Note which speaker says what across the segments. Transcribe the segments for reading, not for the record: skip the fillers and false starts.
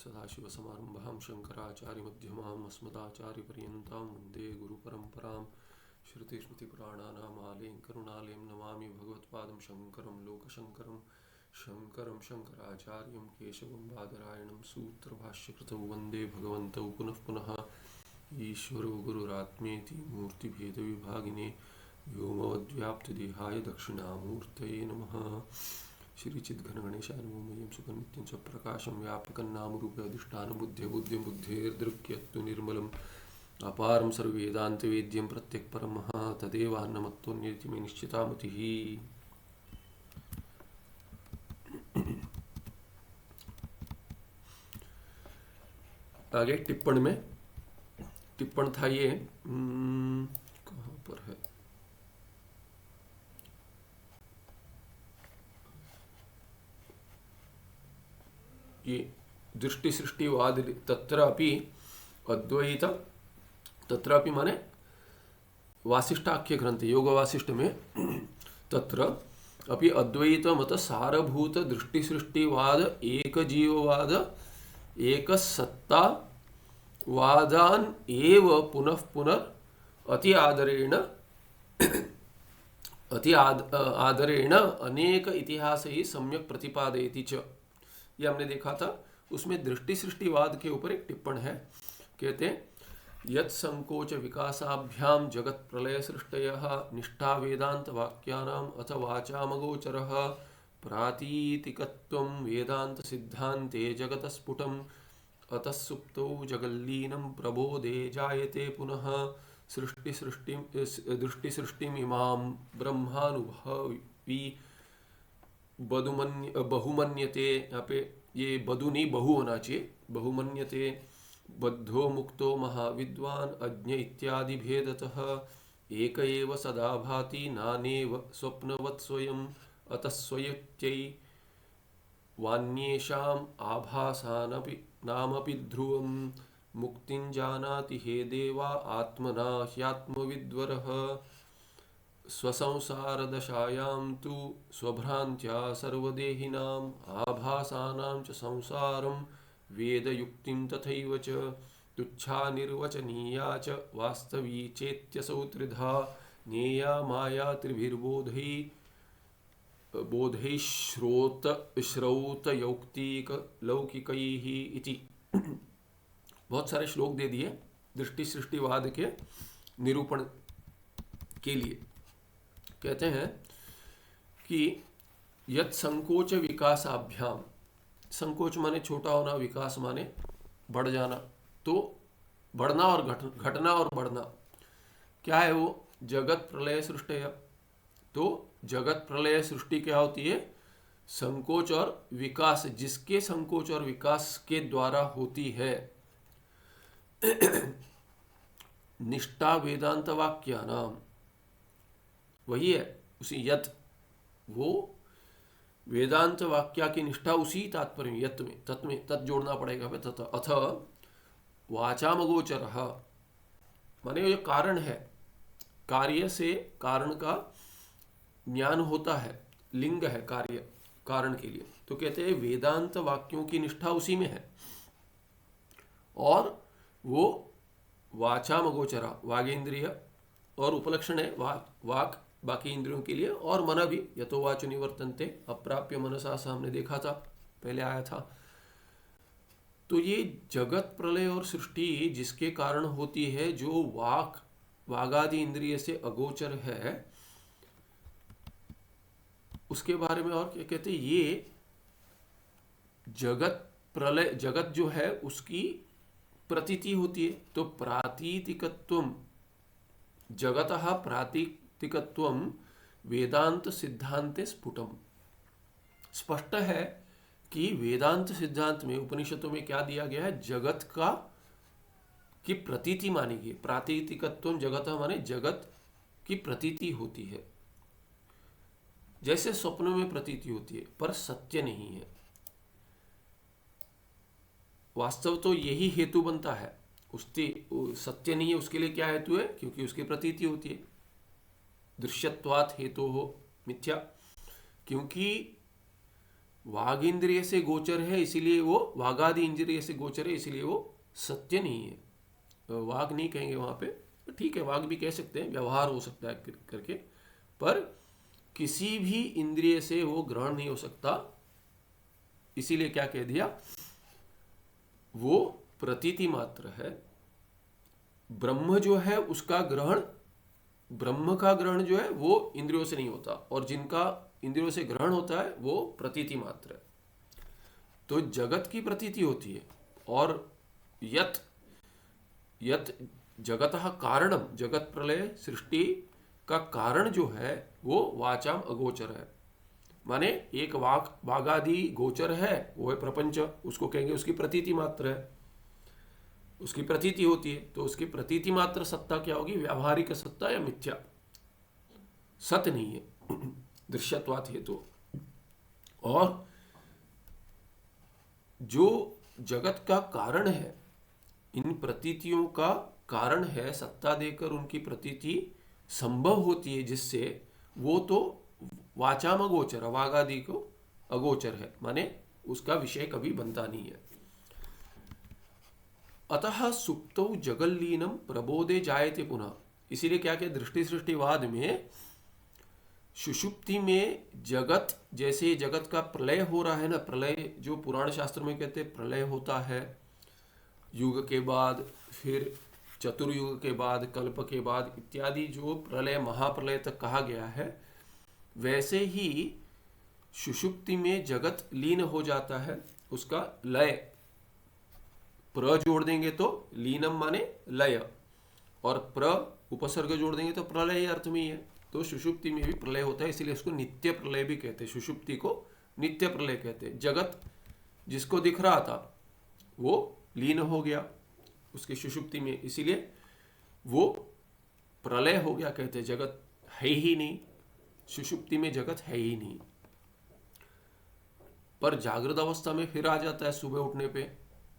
Speaker 1: सदाशिवसमारम्भां शङ्कराचार्यमध्यमाम् अस्मदाचार्यपर्यन्तां वन्दे गुरुपरम्परां श्रुतिस्मृतिपुराणानामालयं करुणालयं नमामि भगवत्पादं शङ्करं लोकशङ्करं शङ्करं शङ्कराचार्यं केशवं बादरायणं सूत्रभाष्यकृतौ वन्दे भगवन्तौ पुनः पुनः ईश्वरो गुरुरात्मेति मूर्तिभेदविभागिने व्योमवद्व्याप्तदेहाय दक्षिणामूर्तये नमः। श्रीचिद्घनगणेशाय नमो मह्यं सुखनित्यं स्वप्रकाशं व्यापकं नामरूपे अधिष्ठानं बुद्धिं बुद्धेर्दृक्यत्तु निर्मलम् अपारं सर्ववेदान्तवेद्यं प्रत्यक्परमः तदेवान्नमत्तोऽन्येति मे निश्चिता मतिः। आगे टिप्पण था ये कहाँ पर है, ये दृष्टि सृष्टिवाद तत्रापि अद्वैत तत्रापि माने वासिष्ठाख्य ग्रंथ योग वासिष्ठ में तत्र अपि अद्वैत मत सारभूत दृष्टि सृष्टिवाद एक जीववाद एक सत्ता वादान एव पुनः पुनः अति आदरेण अनेक इतिहास ही सम्यक प्रतिपादयति च। ये हमने देखा था। उसमें दृष्टि सृष्टिवाद के ऊपर एक टिप्पण है। कहते हैं यत् संकोच विकासाभ्याम जगत प्रलय सृष्टयः निष्ठा वेदांत वाक्यानाम अथ वाचामगोचरः प्रातीतिकत्वं वेदांत सिद्धान्ते जगत स्फुटम् अतः सुप्तौ जगल्लीनं प्रबोधे जायते पुनः दृष्टि सृष्टिम इमां ब्रह्मानुभवी बहुमन्यते। यहाँ पे ये बधु नहीं बहु होना चाहिए, बहुमन्यते बद्धो मुक्तो महाविद्वान अज्ञ इत्यादि भेदतः एक एव सदा भाति नानेव स्वप्नवत् स्वयं अतः स्वयत्यै वान्येषाम् आभासानपि नामपि ध्रुवं मुक्तिं जानाति हे देवा आत्मना ह्यात्मविद्वरः स्वसंसारदशायां तु स्वभ्रान्त्या सर्वदेहिनाम् आभासानां च संसारं वेदयुक्तिं तथैव च तुच्छा निर्वचनीया च वास्तवी चेत्यसौ त्रिधा ज्ञेया माया बोधैः श्रौतयौक्तिक लौकिकैः इति। बहुत सारे श्लोक दे दिए दृष्टि सृष्टिवाद के निरूपण के लिए। कहते हैं कि यत् संकोच विकासाभ्याम, संकोच माने छोटा होना, विकास माने बढ़ जाना, तो बढ़ना और घटना और बढ़ना क्या है वो जगत प्रलय सृष्टि है। तो जगत प्रलय सृष्टि क्या होती है? संकोच और विकास, जिसके संकोच और विकास के द्वारा होती है। निष्ठा वेदांत वाक्या नाम वही है, उसी यत, वो वेदांत वाक्या की निष्ठा उसी तात्पर्य में, यत में, तत् में, तत् जोड़ना पड़ेगा। तत् अथ वाचामगोचर माने ये कारण है, कार्य से कारण का ज्ञान होता है, लिंग है कार्य कारण के लिए। तो कहते हैं वेदांत वाक्यों की निष्ठा उसी में है और वो वाचामगोचरा वागेंद्रिय और उपलक्षण है वाक बाकी इंद्रियों के लिए, और मन भी यतो वाचो निवर्तन्ते अप्राप्य मनसा सा हमने देखा था, पहले आया था। तो ये जगत प्रलय और सृष्टि जिसके कारण होती है, जो वागादि इंद्रिय से अगोचर है, उसके बारे में और क्या कहते हैं? ये जगत प्रलय, जगत जो है उसकी प्रतीति होती है। तो प्रातीतिकत्वम जगतः प्रातीतिकत्वम वेदांत सिद्धांते स्फुटम। स्पष्ट है कि वेदांत सिद्धांत में, उपनिषदों में क्या दिया गया है? जगत का की प्रतीति मानी गई। प्रातीतिकत्वम जगतः माने जगत की प्रतीति होती है, जैसे स्वप्नों में प्रतीति होती है, पर सत्य नहीं है। वास्तव तो यही हेतु बनता है, उसकी सत्य नहीं है, उसके लिए क्या हेतु है? क्योंकि उसकी प्रतीति होती है। दृश्यत्वात् हेतु हो मिथ्या, क्योंकि वाग इंद्रिय से गोचर है इसीलिए वो, वागादि इंद्रिय से गोचर है इसीलिए वो सत्य नहीं है। तो वाग नहीं कहेंगे वहाँ पे, तो ठीक है वाग भी कह सकते हैं, व्यवहार हो सकता है करके, पर किसी भी इंद्रिय से वो ग्रहण नहीं हो सकता। इसीलिए क्या कह दिया, वो प्रतीति मात्र है। ब्रह्म जो है उसका ग्रहण, ब्रह्म का ग्रहण जो है वो इंद्रियों से नहीं होता, और जिनका इंद्रियों से ग्रहण होता है वो प्रतीति मात्र है। तो जगत की प्रतीति होती है, और यत यत जगतः कारणम, जगत प्रलय सृष्टि का कारण जो है वो वाचाम अगोचर है। माने एक वागादि गोचर है, वो है प्रपंच, उसको कहेंगे उसकी प्रतीति मात्र है, उसकी प्रतीति होती है। तो उसकी प्रतीति मात्र सत्ता क्या होगी, व्यावहारिक सत्ता या मिथ्या, सत नहीं है दृश्यत्वात् हेतु। और जो जगत का कारण है, इन प्रतीतियों का कारण है, सत्ता देकर उनकी प्रतीति संभव होती है जिससे, वो तो वाचाम अगोचर, वागादि को अगोचर है, माने उसका विषय कभी बनता नहीं है। अतः सुप्तौ जगल्लीनम प्रबोधे जायते पुनः। इसीलिए क्या क्या दृष्टि सृष्टिवाद में सुषुप्ति में जगत, जैसे जगत का प्रलय हो रहा है ना, प्रलय जो पुराण शास्त्र में कहते हैं प्रलय होता है युग के बाद, फिर चतुर्युग के बाद, कल्प के बाद इत्यादि, जो प्रलय महाप्रलय तक कहा गया है, वैसे ही सुषुप्ति में जगत लीन हो जाता है, उसका लय, प्र जोड़ देंगे तो लीनम माने लय, और प्र उपसर्ग जोड़ देंगे तो प्रलय अर्थ में ही है। तो सुषुप्ति में भी प्रलय होता है, इसीलिए उसको नित्य प्रलय भी कहते हैं, सुषुप्ति को नित्य प्रलय कहते हैं। जगत जिसको दिख रहा था वो लीन हो गया उसकी सुषुप्ति में, इसीलिए वो प्रलय हो गया, कहते हैं जगत है ही नहीं, सुषुप्ति में जगत है ही नहीं। पर जागृत अवस्था में फिर आ जाता है सुबह उठने पे,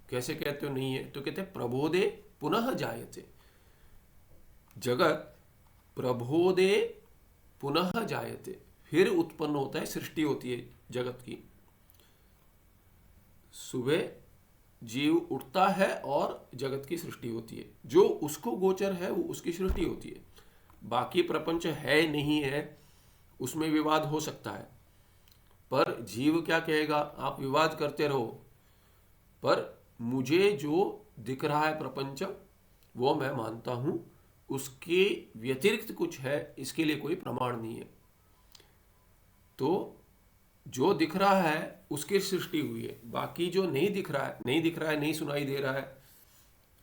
Speaker 1: कैसे कहते हो नहीं है, तो कहते हैं प्रबोधे पुनः जायते, जगत प्रबोधे पुनः जायते, फिर उत्पन्न होता है, सृष्टि होती है जगत की। सुबह जीव उठता है और जगत की सृष्टि होती है, जो उसको गोचर है वो उसकी सृष्टि होती है। बाकी प्रपंच है नहीं है उसमें विवाद हो सकता है, पर जीव क्या कहेगा, आप विवाद करते रहो, पर मुझे जो दिख रहा है प्रपंच वो मैं मानता हूं, उसके व्यतिरिक्त कुछ है, इसके लिए कोई प्रमाण नहीं है। तो जो दिख रहा है उसकी सृष्टि हुई है, बाकी जो नहीं दिख रहा है, नहीं दिख रहा है, नहीं सुनाई दे रहा है,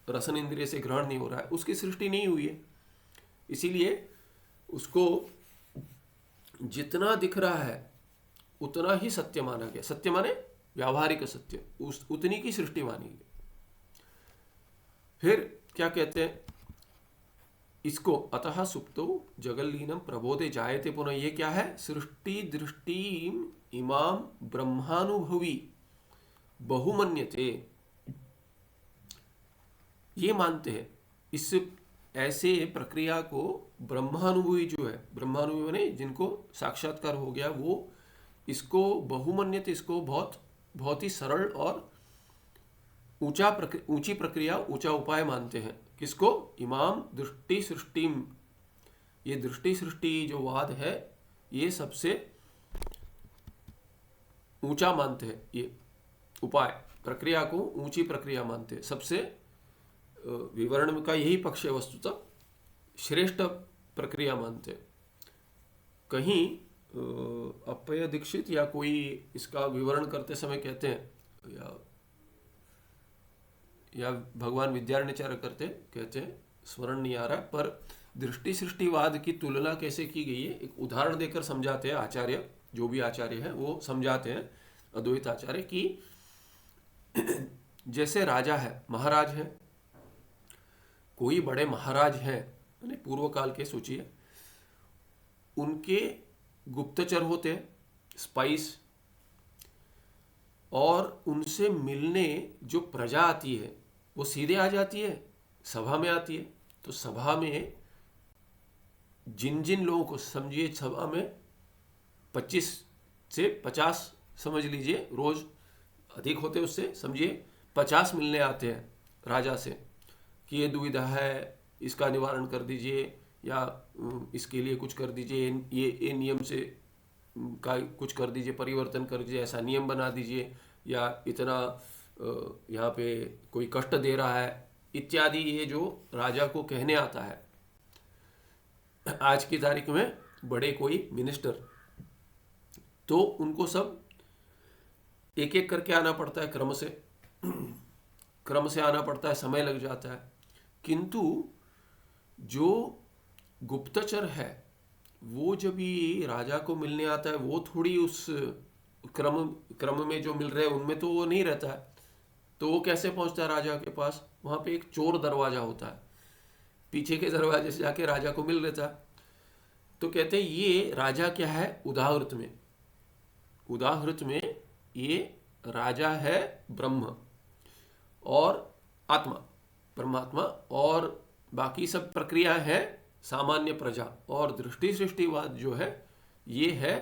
Speaker 1: रसन इंद्रिय से ग्रहण नहीं हो रहा है, उसकी सृष्टि नहीं हुई है। इसीलिए उसको जितना दिख रहा है उतना ही सत्य माना गया, सत्य माने व्यावहारिक सत्य, उस उतनी की सृष्टि मानी गई। फिर क्या कहते हैं इसको, अतः सुप्तो जगल्लीनम प्रबोधे जायते पुनः, ये क्या है, सृष्टि दृष्टि इमाम ब्रह्मानुभवी बहुमन्यते, ये मानते हैं। इस ऐसे प्रक्रिया को ब्रह्मानुभवी जो है, ब्रह्मानुभवी माने जिनको साक्षात्कार हो गया, वो इसको बहुमन्यते, इसको बहुत बहुत ही सरल और ऊंची प्रक्रिया, ऊंचा उपाय मानते हैं। किसको, इमाम दृष्टि सृष्टिम, ये दृष्टि सृष्टि जो वाद है ये सबसे ऊंचा मानते हैं, ये उपाय प्रक्रिया को ऊंची प्रक्रिया मानते हैं। सबसे विवरण का यही पक्ष है, वस्तुतः श्रेष्ठ प्रक्रिया मानते हैं। कहीं अप्पय दीक्षित या कोई इसका विवरण करते समय कहते हैं, या भगवान विद्यारण्यचार्य कहते हैं, स्मरण नहीं आ रहा, पर दृष्टि सृष्टिवाद की तुलना कैसे की गई है एक उदाहरण देकर समझाते हैं आचार्य, जो भी आचार्य हैं वो समझाते हैं, अद्वैत आचार्य, कि जैसे राजा है, महाराज है, कोई बड़े महाराज हैं, यानी पूर्व काल के सोचिए, उनके गुप्तचर होते हैं, स्पाइस, और उनसे मिलने जो प्रजा आती है वो सीधे आ जाती है, सभा में आती है। तो सभा में जिन जिन लोगों को, समझिए सभा में 25 से 50 समझ लीजिए रोज अधिक होते उससे समझिए 50 मिलने आते हैं राजा से कि ये दुविधा है, इसका निवारण कर दीजिए, या इसके लिए कुछ कर दीजिए, ये नियम से का कुछ कर दीजिए, परिवर्तन कर दीजिए, ऐसा नियम बना दीजिए, या इतना यहाँ पे कोई कष्ट दे रहा है इत्यादि। ये जो राजा को कहने आता है, आज की तारीख में बड़े कोई मिनिस्टर, तो उनको सब एक एक करके आना पड़ता है, क्रम से आना पड़ता है, समय लग जाता है। किंतु जो गुप्तचर है वो जब ये राजा को मिलने आता है, वो थोड़ी उस क्रम में जो मिल रहे हैं उनमें तो वो नहीं रहता है। तो वो कैसे पहुंचता है राजा के पास? वहां पे एक चोर दरवाजा होता है, पीछे के दरवाजे से जाके राजा को मिल लेता है। तो कहते हैं ये राजा क्या है, उदाहृत में ये राजा है ब्रह्म और आत्मा, परमात्मा, और बाकी सब प्रक्रिया है सामान्य प्रजा। और दृष्टि सृष्टिवाद जो है ये है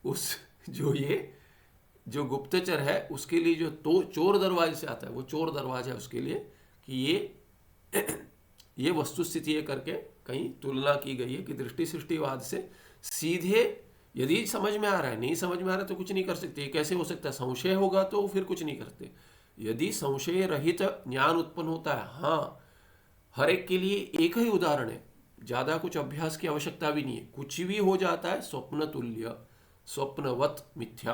Speaker 1: उस जो गुप्तचर है उसके लिए, जो तो चोर दरवाजे से आता है, वो चोर दरवाजा है उसके लिए कि ये वस्तु स्थिति है करके कहीं तुलना की गई है कि दृष्टि सृष्टिवाद से सीधे यदि समझ में आ रहा है, नहीं समझ में आ रहा है तो कुछ नहीं कर सकते। कैसे हो सकता है? संशय होगा तो फिर कुछ नहीं करते। यदि संशय रहित ज्ञान उत्पन्न होता है, हाँ, हर एक के लिए एक ही उदाहरण है, ज्यादा कुछ अभ्यास की आवश्यकता भी नहीं है, कुछ भी हो जाता है स्वप्न तुल्य, स्वप्नवत मिथ्या।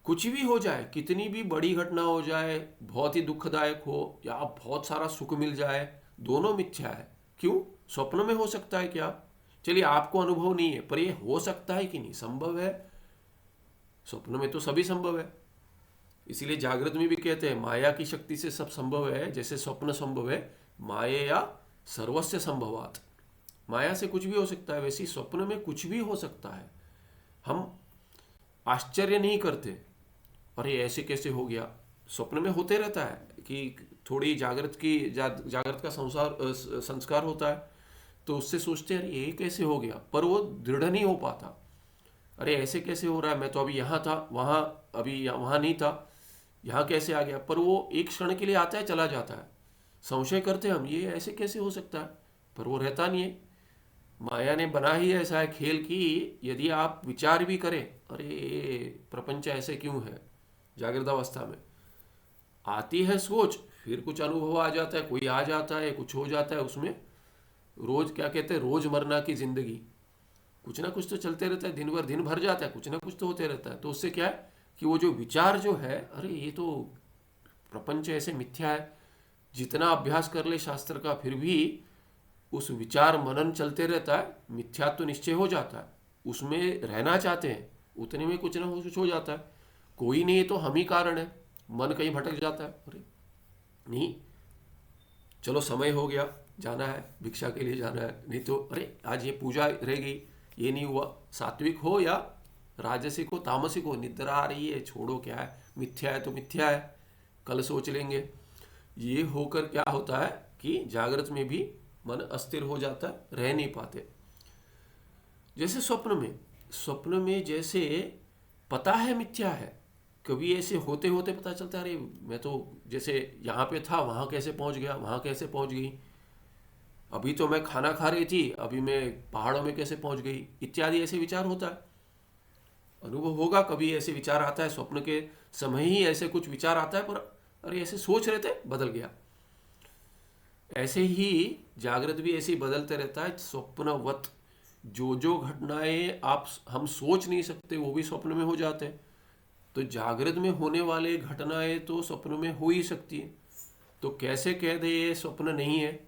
Speaker 1: कुछ भी हो जाए, कितनी भी बड़ी घटना हो जाए, बहुत ही दुखदायक हो या बहुत सारा सुख मिल जाए, दोनों मिथ्या है। क्यों? स्वप्न में हो सकता है क्या? चलिए आपको अनुभव नहीं है, पर ये हो सकता है कि नहीं, संभव है। स्वप्न में तो सभी संभव है। इसीलिए जागृत में भी कहते हैं माया की शक्ति से सब संभव है, जैसे स्वप्न संभव है, माया सर्वस्य संभवात। माया से कुछ भी हो सकता है, वैसे स्वप्न में कुछ भी हो सकता है। हम आश्चर्य नहीं करते, अरे ऐसे कैसे हो गया। स्वप्न में होते रहता है कि थोड़ी जागृत का संस्कार होता है, तो उससे सोचते हैं ये कैसे हो गया, पर वो दृढ़ नहीं हो पाता। अरे ऐसे कैसे हो रहा है, मैं तो अभी यहाँ था, अभी वहाँ नहीं था, यहाँ कैसे आ गया। पर वो एक क्षण के लिए आता है, चला जाता है। संशय करते हम, ये ऐसे कैसे हो सकता है, पर वो रहता नहीं है। माया ने बना ही ऐसा है खेल कि यदि आप विचार भी करें, अरे प्रपंच ऐसे क्यों है, जागृत अवस्था में आती है सोच, फिर कुछ अनुभव आ जाता है, कोई आ जाता है, कुछ हो जाता है, उसमें रोज क्या कहते हैं, रोजमर्रा की जिंदगी, कुछ ना कुछ तो चलते रहता है, दिन भर जाता है, कुछ ना कुछ तो होते रहता है। तो उससे क्या है कि वो जो विचार जो है, अरे ये तो प्रपंच ऐसे मिथ्या है, जितना अभ्यास कर ले शास्त्र का फिर भी उस विचार मनन चलते रहता है, मिथ्या तो निश्चय हो जाता है। उसमें रहना चाहते हैं, उतने में कुछ ना कुछ हो जाता है। कोई नहीं तो हम ही कारण है, मन कहीं भटक जाता है, अरे नहीं चलो समय हो गया, जाना है, भिक्षा के लिए जाना है, नहीं तो अरे आज ये पूजा रह गई, ये नहीं हुआ। सात्विक हो या राजसिक हो, तामसिक हो, निद्रा आ रही है, छोड़ो, क्या है, मिथ्या है तो मिथ्या है, कल सोच लेंगे। ये होकर क्या होता है कि जागृत में भी मन अस्थिर हो जाता है, रह नहीं पाते। जैसे स्वप्न में जैसे पता है मिथ्या है, कभी ऐसे होते होते पता चलता है, अरे मैं तो जैसे यहाँ पे था, वहाँ कैसे पहुँच गया, वहाँ कैसे पहुँच गई, अभी तो मैं खाना खा रही थी, अभी मैं पहाड़ों में कैसे पहुँच गई, इत्यादि ऐसे विचार होता है। अनुभव होगा, कभी ऐसे विचार आता है, स्वप्न के समय ही ऐसे कुछ विचार आता है, पर अरे ऐसे सोच रहे थे, बदल गया। ऐसे ही जागृत भी ऐसे ही बदलते रहता है, स्वप्नवत। जो घटनाएं हम सोच नहीं सकते वो भी स्वप्न में हो जाते हैं। तो जागृत में होने वाले घटनाएं तो स्वप्न में हो ही सकती है। तो कैसे कह दे ये स्वप्न नहीं है?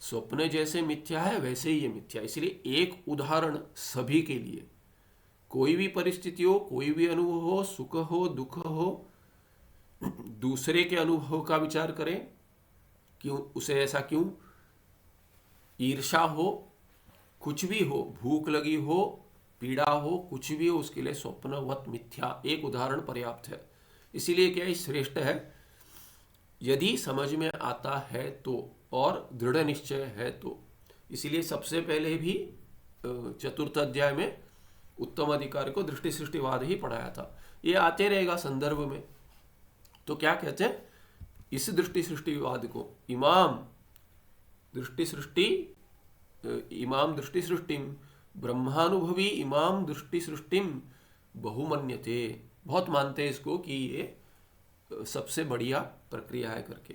Speaker 1: स्वप्न जैसे मिथ्या है वैसे ही ये मिथ्या। इसलिए एक उदाहरण सभी के लिए, कोई भी परिस्थिति हो, कोई भी अनुभव हो, सुख हो दुख हो, दूसरे के अनुभव का विचार करें, क्यों उसे ऐसा क्यों, ईर्षा हो, कुछ भी हो, भूख लगी हो, पीड़ा हो, कुछ भी हो, उसके लिए स्वप्नवत मिथ्या एक उदाहरण पर्याप्त है। इसीलिए क्या श्रेष्ठ है, यदि समझ में आता है तो, और दृढ़ निश्चय है तो। इसीलिए सबसे पहले भी चतुर्थ अध्याय में उत्तम अधिकारी को दृष्टि सृष्टिवाद ही पढ़ाया था। ये आते रहेगा संदर्भ में। तो क्या कहते हैं, इस दृष्टि सृष्टिवाद को इमाम दृष्टि सृष्टिम ब्रह्मानुभवी इमाम दृष्टि सृष्टिम बहुमन्यते, बहुत मानते हैं इसको कि ये सबसे बढ़िया प्रक्रिया है करके।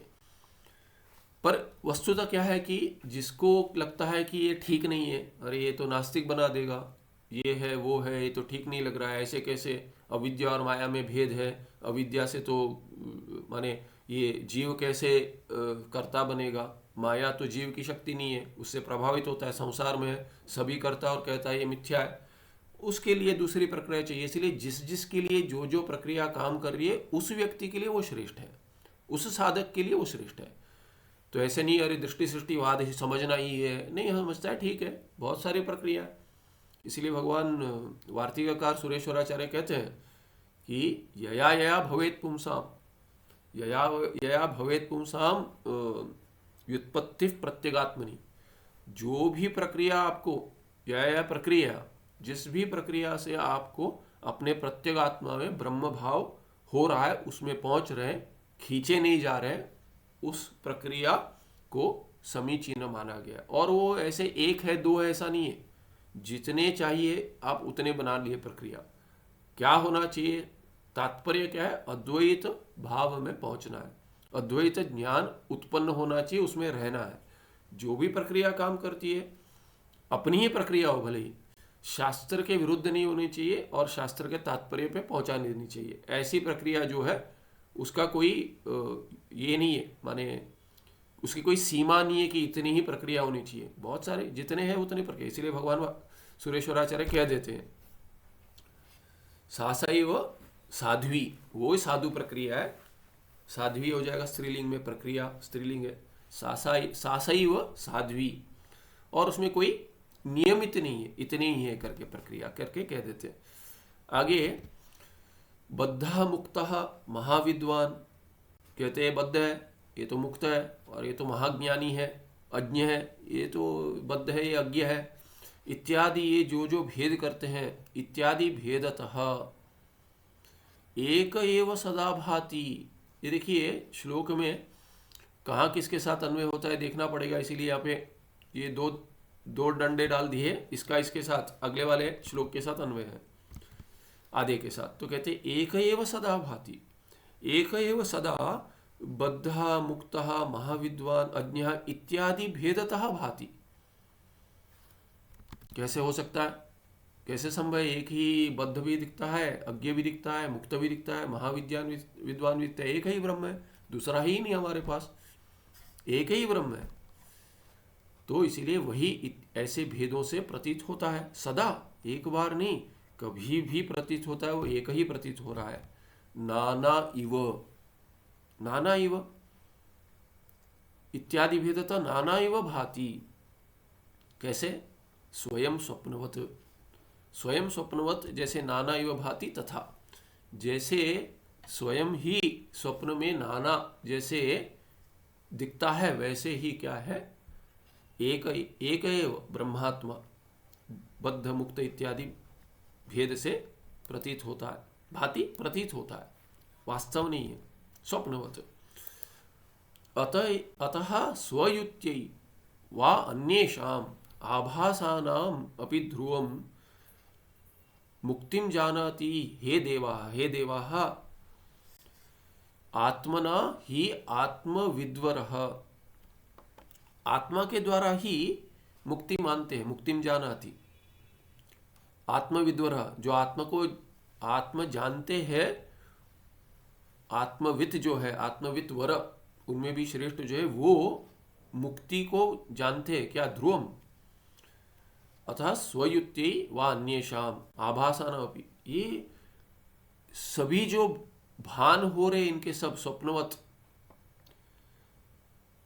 Speaker 1: पर वस्तुतः क्या है कि जिसको लगता है कि ये ठीक नहीं है, अरे ये तो नास्तिक बना देगा, ये है वो है, ये तो ठीक नहीं लग रहा है, ऐसे कैसे, अविद्या और माया में भेद है, अविद्या से तो माने ये जीव कैसे कर्ता बनेगा, माया तो जीव की शक्ति नहीं है, उससे प्रभावित होता है, संसार में है, सभी करता और कहता है ये मिथ्या है, उसके लिए दूसरी प्रक्रिया चाहिए। इसलिए जिस जिसके लिए जो जो प्रक्रिया काम कर रही है उस व्यक्ति के लिए वो श्रेष्ठ है, उस साधक के लिए वो श्रेष्ठ है। तो ऐसे नहीं अरे दृष्टि सृष्टिवाद ही समझना ही है, नहीं, समझता है ठीक है, बहुत सारी प्रक्रिया। इसलिए भगवान वार्तिककार सुरेश्वराचार्य कहते हैं कि यया यया भवेत पुंसाम, यया यया भवेत पुंसाम व्युत्पत्ति प्रत्यगात्मनि, जो भी प्रक्रिया आपको, यया प्रक्रिया, जिस भी प्रक्रिया से आपको अपने प्रत्यगात्मा में ब्रह्म भाव हो रहा है, उसमें पहुंच रहे, खींचे नहीं जा रहे, उस प्रक्रिया को समीचीन माना गया। और वो ऐसे एक है दो है ऐसा नहीं है, जितने चाहिए आप उतने बना लिए प्रक्रिया। क्या होना चाहिए, तात्पर्य क्या है, अद्वैत भाव में पहुंचना है, अद्वैत ज्ञान उत्पन्न होना चाहिए, उसमें रहना है। जो भी प्रक्रिया काम करती है अपनी ही प्रक्रिया हो, भले ही शास्त्र के विरुद्ध नहीं होनी चाहिए और शास्त्र के तात्पर्य पे पहुंचा देनी चाहिए। ऐसी प्रक्रिया जो है उसका कोई ये नहीं है, माने उसकी कोई सीमा नहीं है कि इतनी ही प्रक्रिया होनी चाहिए, बहुत सारे जितने हैं उतनी प्रक्रिया। इसलिए भगवान सुरेश्वराचार्य कह देते हैं सासैव साध्वी, वो साधु प्रक्रिया है, साध्वी हो जाएगा स्त्रीलिंग में, प्रक्रिया स्त्रीलिंग है, सासैव साध्वी, और उसमें कोई नियमित नहीं है, इतनी ही है करके प्रक्रिया करके कह देते हैं। आगे बद्धा मुक्तः महाविद्वान, कहते हैं बद्ध है ये तो मुक्त है, और ये तो महाज्ञानी है, अज्ञ है, ये तो बद्ध है ये अज्ञ है, इत्यादि, ये जो जो भेद करते हैं, इत्यादि भेदतः एक एव सदा भाति। ये देखिए श्लोक में कहाँ किसके साथ अन्वय होता है देखना पड़ेगा, इसीलिए यहाँ पे ये दो डंडे डाल दिए, इसका इसके साथ अगले वाले श्लोक के साथ अन्वय है, आधे के साथ। तो कहते एक एव सदा भाति, एक एव सदा बद्धा मुक्तः महाविद्वान अज्ञ इत्यादि भेदतः भाति। कैसे हो सकता है, कैसे संभव है, एक ही बद्ध भी दिखता है, अज्ञ भी दिखता है, मुक्त भी दिखता है, महाविद्वान विद्वान भी दिखता है, एक ही ब्रह्म है, दूसरा ही नहीं हमारे पास, एक ही ब्रह्म है। तो इसीलिए वही ऐसे भेदों से प्रतीत होता है, सदा, एक बार नहीं, कभी भी प्रतीत होता है, वो एक ही प्रतीत हो रहा है। नाना इव, नाना इव इत्यादि भेदता नाना इव भाति। कैसे, स्वयं स्वप्नवत, स्वयं स्वप्नवत, जैसे नाना इव भाति, तथा जैसे स्वयं ही स्वप्न में नाना जैसे दिखता है, वैसे ही क्या है, एक एव ब्रह्मात्मा बद्ध मुक्त इत्यादि भेद से प्रतीत होता है, भांति प्रतीत होता है, वास्तव नहीं है, स्वप्नवत। अतः स्वयुत्यै वा अन्येषाम् आभासानाम् अपि ध्रुवं मुक्तिं जानाति हे देवाः, हे देवाः आत्मना ही आत्मविद्वरः, आत्मा के द्वारा ही मुक्ति मानते हैं, मुक्तिम जानाति, आत्मविद्वरः, जो आत्मा को आत्म जानते हैं, आत्मवित जो है, आत्मवित वर, उनमें भी श्रेष्ठ जो है, वो मुक्ति को जानते हैं, क्या, ध्रुवम। अतः स्वयुत्यै वा अन्येषाम आभासानामपि, ये सभी जो भान हो रहे इनके सब स्वप्नवत,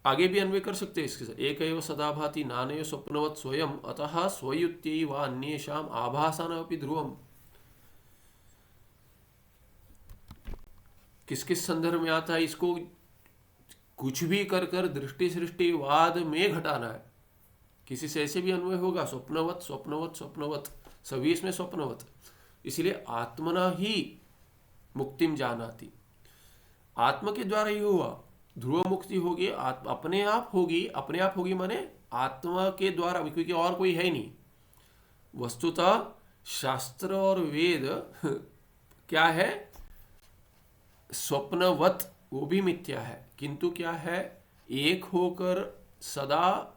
Speaker 1: आगे भी अन्वय कर सकते हैं इसके साथ, एक एव सदा भाति नानयो स्वप्नवत स्वयं अतः स्वयुत्यै वा अन्येषाम आभासानामपि ध्रुवम। किस किस संदर्भ में आता है, इसको कुछ भी कर कर दृष्टि सृष्टिवाद में घटाना है, किसी से ऐसे भी अन्वय होगा, स्वप्नवत स्वप्नवत स्वप्नवत, सभी इसमें स्वप्नवत, इसलिए आत्मना ही मुक्तिम जानाति, आत्मा के द्वारा ही हुआ। ध्रुव मुक्ति होगी अपने आप होगी, अपने आप होगी माने आत्मा के द्वारा, क्योंकि और कोई है ही नहीं। वस्तुतः शास्त्र और वेद क्या है, स्वप्नवत, वो भी मिथ्या है, किंतु क्या है, एक होकर सदा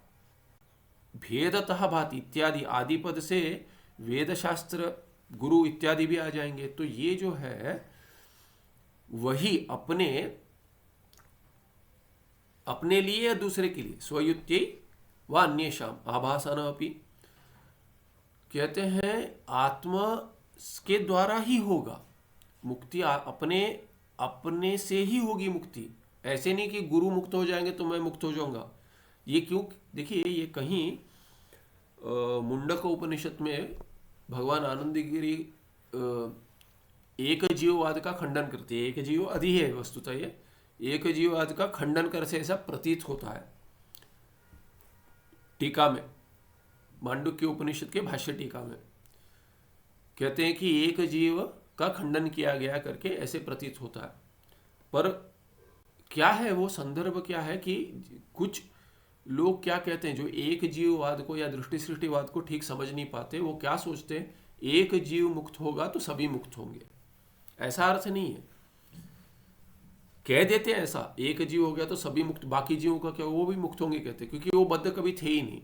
Speaker 1: भेदतः भाति इत्यादि आदि पद से वेद शास्त्र गुरु इत्यादि भी आ जाएंगे। तो ये जो है वही अपने लिए या दूसरे के लिए, स्वयुत्यै व अन्येषाम आभासन अपि, कहते हैं आत्मा के द्वारा ही होगा मुक्ति, अपने से ही होगी मुक्ति। ऐसे नहीं कि गुरु मुक्त हो जाएंगे तो मैं मुक्त हो जाऊंगा। ये क्यों, देखिए ये कहीं मुंडक उपनिषद में भगवान आनंद गिरी एक जीववाद का खंडन करते हैं। एक जीव अधि है वस्तुतः, ये एक जीववाद का खंडन कर से ऐसा प्रतीत होता है। टीका में, मांडुक्य उपनिषद के भाष्य टीका में कहते हैं कि एक जीव का खंडन किया गया करके ऐसे प्रतीत होता है। पर क्या है वो संदर्भ, क्या है कि कुछ लोग क्या कहते हैं, जो एक जीववाद को या दृष्टि सृष्टिवाद को ठीक समझ नहीं पाते, वो क्या सोचते हैं, एक जीव मुक्त होगा तो सभी मुक्त होंगे। ऐसा अर्थ नहीं है, कह देते हैं ऐसा, एक जीव हो गया तो सभी मुक्त, बाकी जीवों का क्या, वो भी मुक्त होंगे कहते, क्योंकि वो बद्ध कभी थे ही नहीं।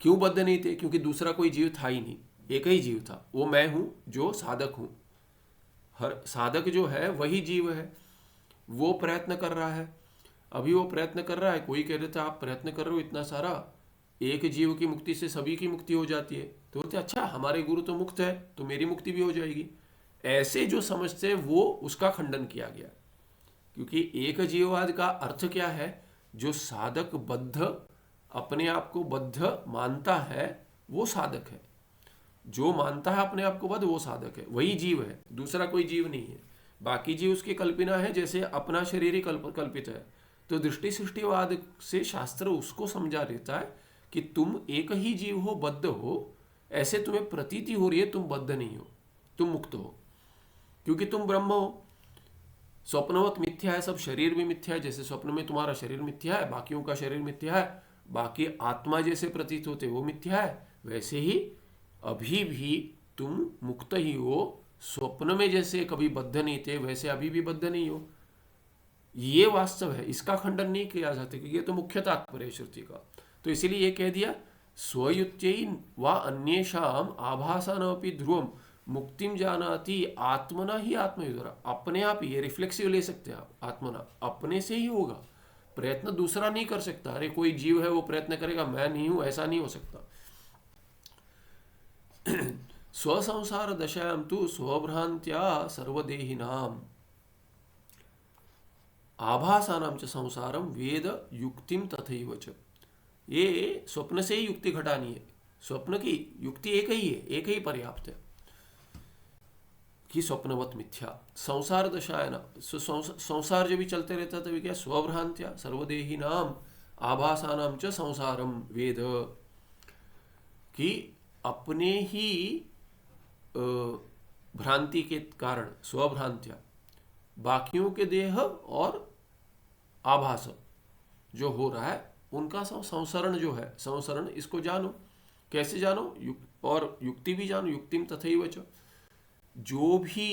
Speaker 1: क्यों बद्ध नहीं थे, क्योंकि दूसरा कोई जीव था ही नहीं, एक ही जीव था, वो मैं हूं जो साधक हूं। हर साधक जो है वही जीव है, वो प्रयत्न कर रहा है। अभी वो प्रयत्न कर रहा है, कोई कह देता आप प्रयत्न कर रहे हो इतना सारा, एक जीव की मुक्ति से सभी की मुक्ति हो जाती है, तो बोलते अच्छा हमारे गुरु तो मुक्त है तो मेरी मुक्ति भी हो जाएगी। ऐसे जो समझते हैं वो उसका खंडन किया गया, क्योंकि एक जीववाद का अर्थ क्या है, जो साधक बद्ध, अपने आप को बद्ध मानता है वो साधक है। जो मानता है अपने आप को बद्ध वो साधक है, वही जीव है, दूसरा कोई जीव नहीं है। बाकी जीव उसकी कल्पना है, जैसे अपना शरीर ही कल्पित है। तो दृष्टि सृष्टिवाद से शास्त्र उसको समझा देता है कि तुम एक ही जीव हो, बद्ध हो, ऐसे तुम्हें प्रतीति हो रही है, तुम बद्ध नहीं हो, तुम मुक्त हो, क्योंकि तुम ब्रह्म हो। स्वप्नवत मिथ्या है, सब शरीर भी मिथ्या है। जैसे स्वप्न में तुम्हारा शरीर मिथ्या है, बाकियों का शरीर मिथ्या है, बाकी आत्मा जैसे प्रतीत होते वो मिथ्या है, वैसे ही अभी भी तुम मुक्त ही हो। स्वप्न में जैसे कभी बद्ध नहीं थे वैसे अभी भी बद्ध नहीं हो, ये वास्तव है, इसका खंडन नहीं किया जाता, क्योंकि ये तो मुख्य तात्पर्य है श्रुति का। तो इसीलिए ये कह दिया स्वयुत्यै व अन्येषाम आभासानपि ध्रुवम मुक्तिम जानाति आत्मना ही आत्मविद्वारा, अपने आप ही, ये रिफ्लेक्सिव ले सकते हैं आप, आत्मना अपने से ही होगा, प्रयत्न दूसरा नहीं कर सकता। अरे कोई जीव है वो प्रयत्न करेगा, मैं नहीं हूं, ऐसा नहीं हो सकता। स्वसंसार दशायां तु स्वभ्रांत्या सर्वदेहिनाम आभासानां च संसारम वेद युक्तिम तथैव च। ये स्वप्न से ही युक्ति घटानी है, स्वप्न की युक्ति एक ही है, एक ही पर्याप्त है कि स्वप्नवत मिथ्या। संसार दशायन, संसार जब भी चलते रहता तभी क्या, स्वभ्रांत्या सर्वदेहिनाम आभासानां च संसारम वेद, कि अपने ही भ्रांति के कारण स्वभ्रांत्या, बाकियों के देह और आभास जो हो रहा है उनका संसरण जो है, संसरण, इसको जानो। कैसे जानो, और युक्ति भी जानो, युक्तिम तथैव च, जो भी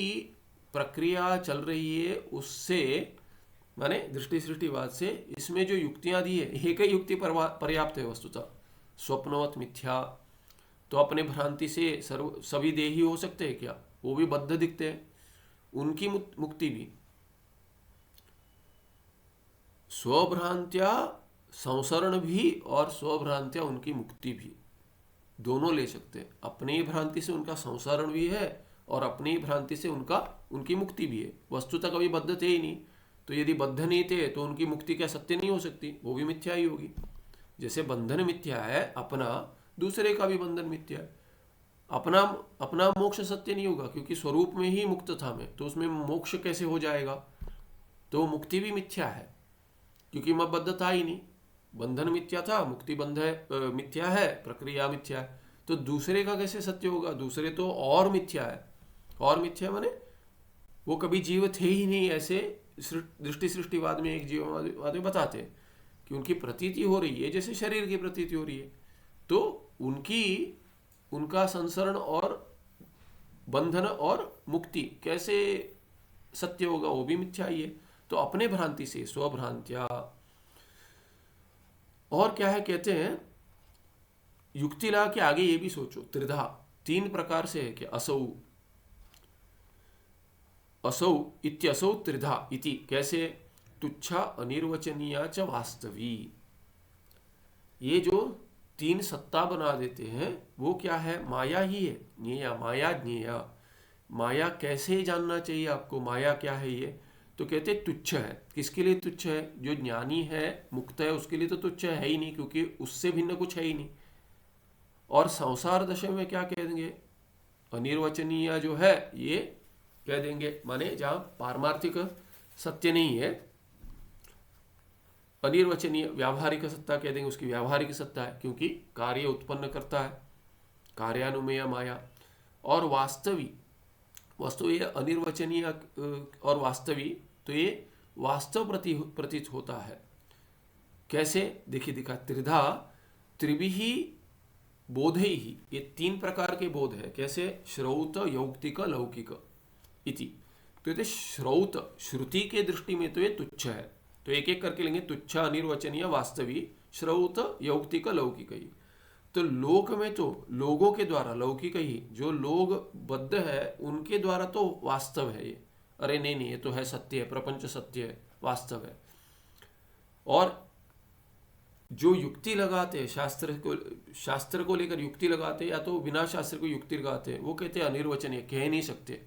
Speaker 1: प्रक्रिया चल रही है उससे, माने दृष्टि सृष्टिवाद से, इसमें जो युक्तियां दी है एक ही युक्ति पर्याप्त है वस्तुतः। स्वप्नवत मिथ्या, तो अपने भ्रांति से सभी देही हो सकते हैं क्या, वो भी बद्ध दिखते हैं, उनकी मुक्ति भी। स्वभ्रांत्या संसरण भी और स्वभ्रांत्या उनकी मुक्ति भी, दोनों ले सकते हैं। अपनी ही भ्रांति से उनका संसरण भी है और अपनी ही भ्रांति से उनकी मुक्ति भी है। वस्तुतः कभी बद्ध थे ही नहीं, तो यदि बद्ध नहीं थे तो उनकी मुक्ति क्या सत्य नहीं हो सकती, वो भी मिथ्या ही होगी। जैसे बंधन मिथ्या है अपना, दूसरे का भी बंधन मिथ्या है। अपना मोक्ष सत्य नहीं होगा, क्योंकि स्वरूप में ही मुक्त था मैं, तो उसमें मोक्ष कैसे हो जाएगा, तो मुक्ति भी मिथ्या है, क्योंकि मैं बद्ध था ही नहीं। बंधन मिथ्या था, मुक्ति बंध है, मिथ्या है, प्रक्रिया मिथ्या है, तो दूसरे का कैसे सत्य होगा? दूसरे तो और मिथ्या है। और मिथ्या माने वो कभी जीव थे ही नहीं, ऐसे दृष्टि सृष्टिवाद में, एक जीववाद में बताते हैं कि उनकी प्रतीति हो रही है जैसे शरीर की प्रतीति हो रही है, तो उनका संसरण और बंधन और मुक्ति कैसे सत्य होगा? वो भी मिथ्या ही है। तो अपने भ्रांति से, स्वभ्रांत्या। और क्या है कहते हैं, युक्ति लगा के आगे ये भी सोचो, त्रिधा, 3 प्रकार से है कि असौ असौ इत्यसौ त्रिधा इति। कैसे? तुच्छा अनिर्वचनीया च वास्तवी। ये जो 3 सत्ता बना देते हैं वो क्या है? माया ही है। ज्ञेया, माया ज्ञेया। माया कैसे जानना चाहिए आपको? माया क्या है ये? तो कहते तुच्छ है। किसके लिए तुच्छ है? जो ज्ञानी है, मुक्त है, उसके लिए तो तुच्छ है ही नहीं, क्योंकि उससे भिन्न कुछ है ही नहीं। और संसार दशा में क्या कह देंगे? अनिर्वचनीय जो है ये कह देंगे, माने जहां पारमार्थिक सत्य नहीं है, अनिर्वचनीय व्यावहारिक सत्ता कह देंगे, उसकी व्यावहारिक सत्ता है, क्योंकि कार्य उत्पन्न करता है, कार्यानुमेय माया। और वास्तवी, वस्तु ये अनिर्वचनीय और वास्तवी, तो ये वास्तव प्रतीत होता है। कैसे? देखिए दिखा, त्रिधा त्रिभिः बोधैः, ये 3 प्रकार के बोध है। कैसे? श्रौत, यौक्तिक, लौकिक इति। तो ये श्रौत, श्रुति के दृष्टि में तो ये तुच्छ है। तो एक एक करके लेंगे, तुच्छ, अनिर्वचनीय, वास्तवी, श्रौत, यौक्तिक, लौकिक ही। तो लोक में तो लोगों के द्वारा, लौकिक ही, जो लोग बद्ध है उनके द्वारा तो वास्तव है ये। अरे नहीं नहीं, ये तो है सत्य है, प्रपंच सत्य है, वास्तव है। और जो युक्ति लगाते हैं, शास्त्र को लेकर युक्ति लगाते हैं, या तो बिना शास्त्र को युक्ति लगाते हैं, वो कहते हैं अनिर्वचनीय, कह नहीं सकते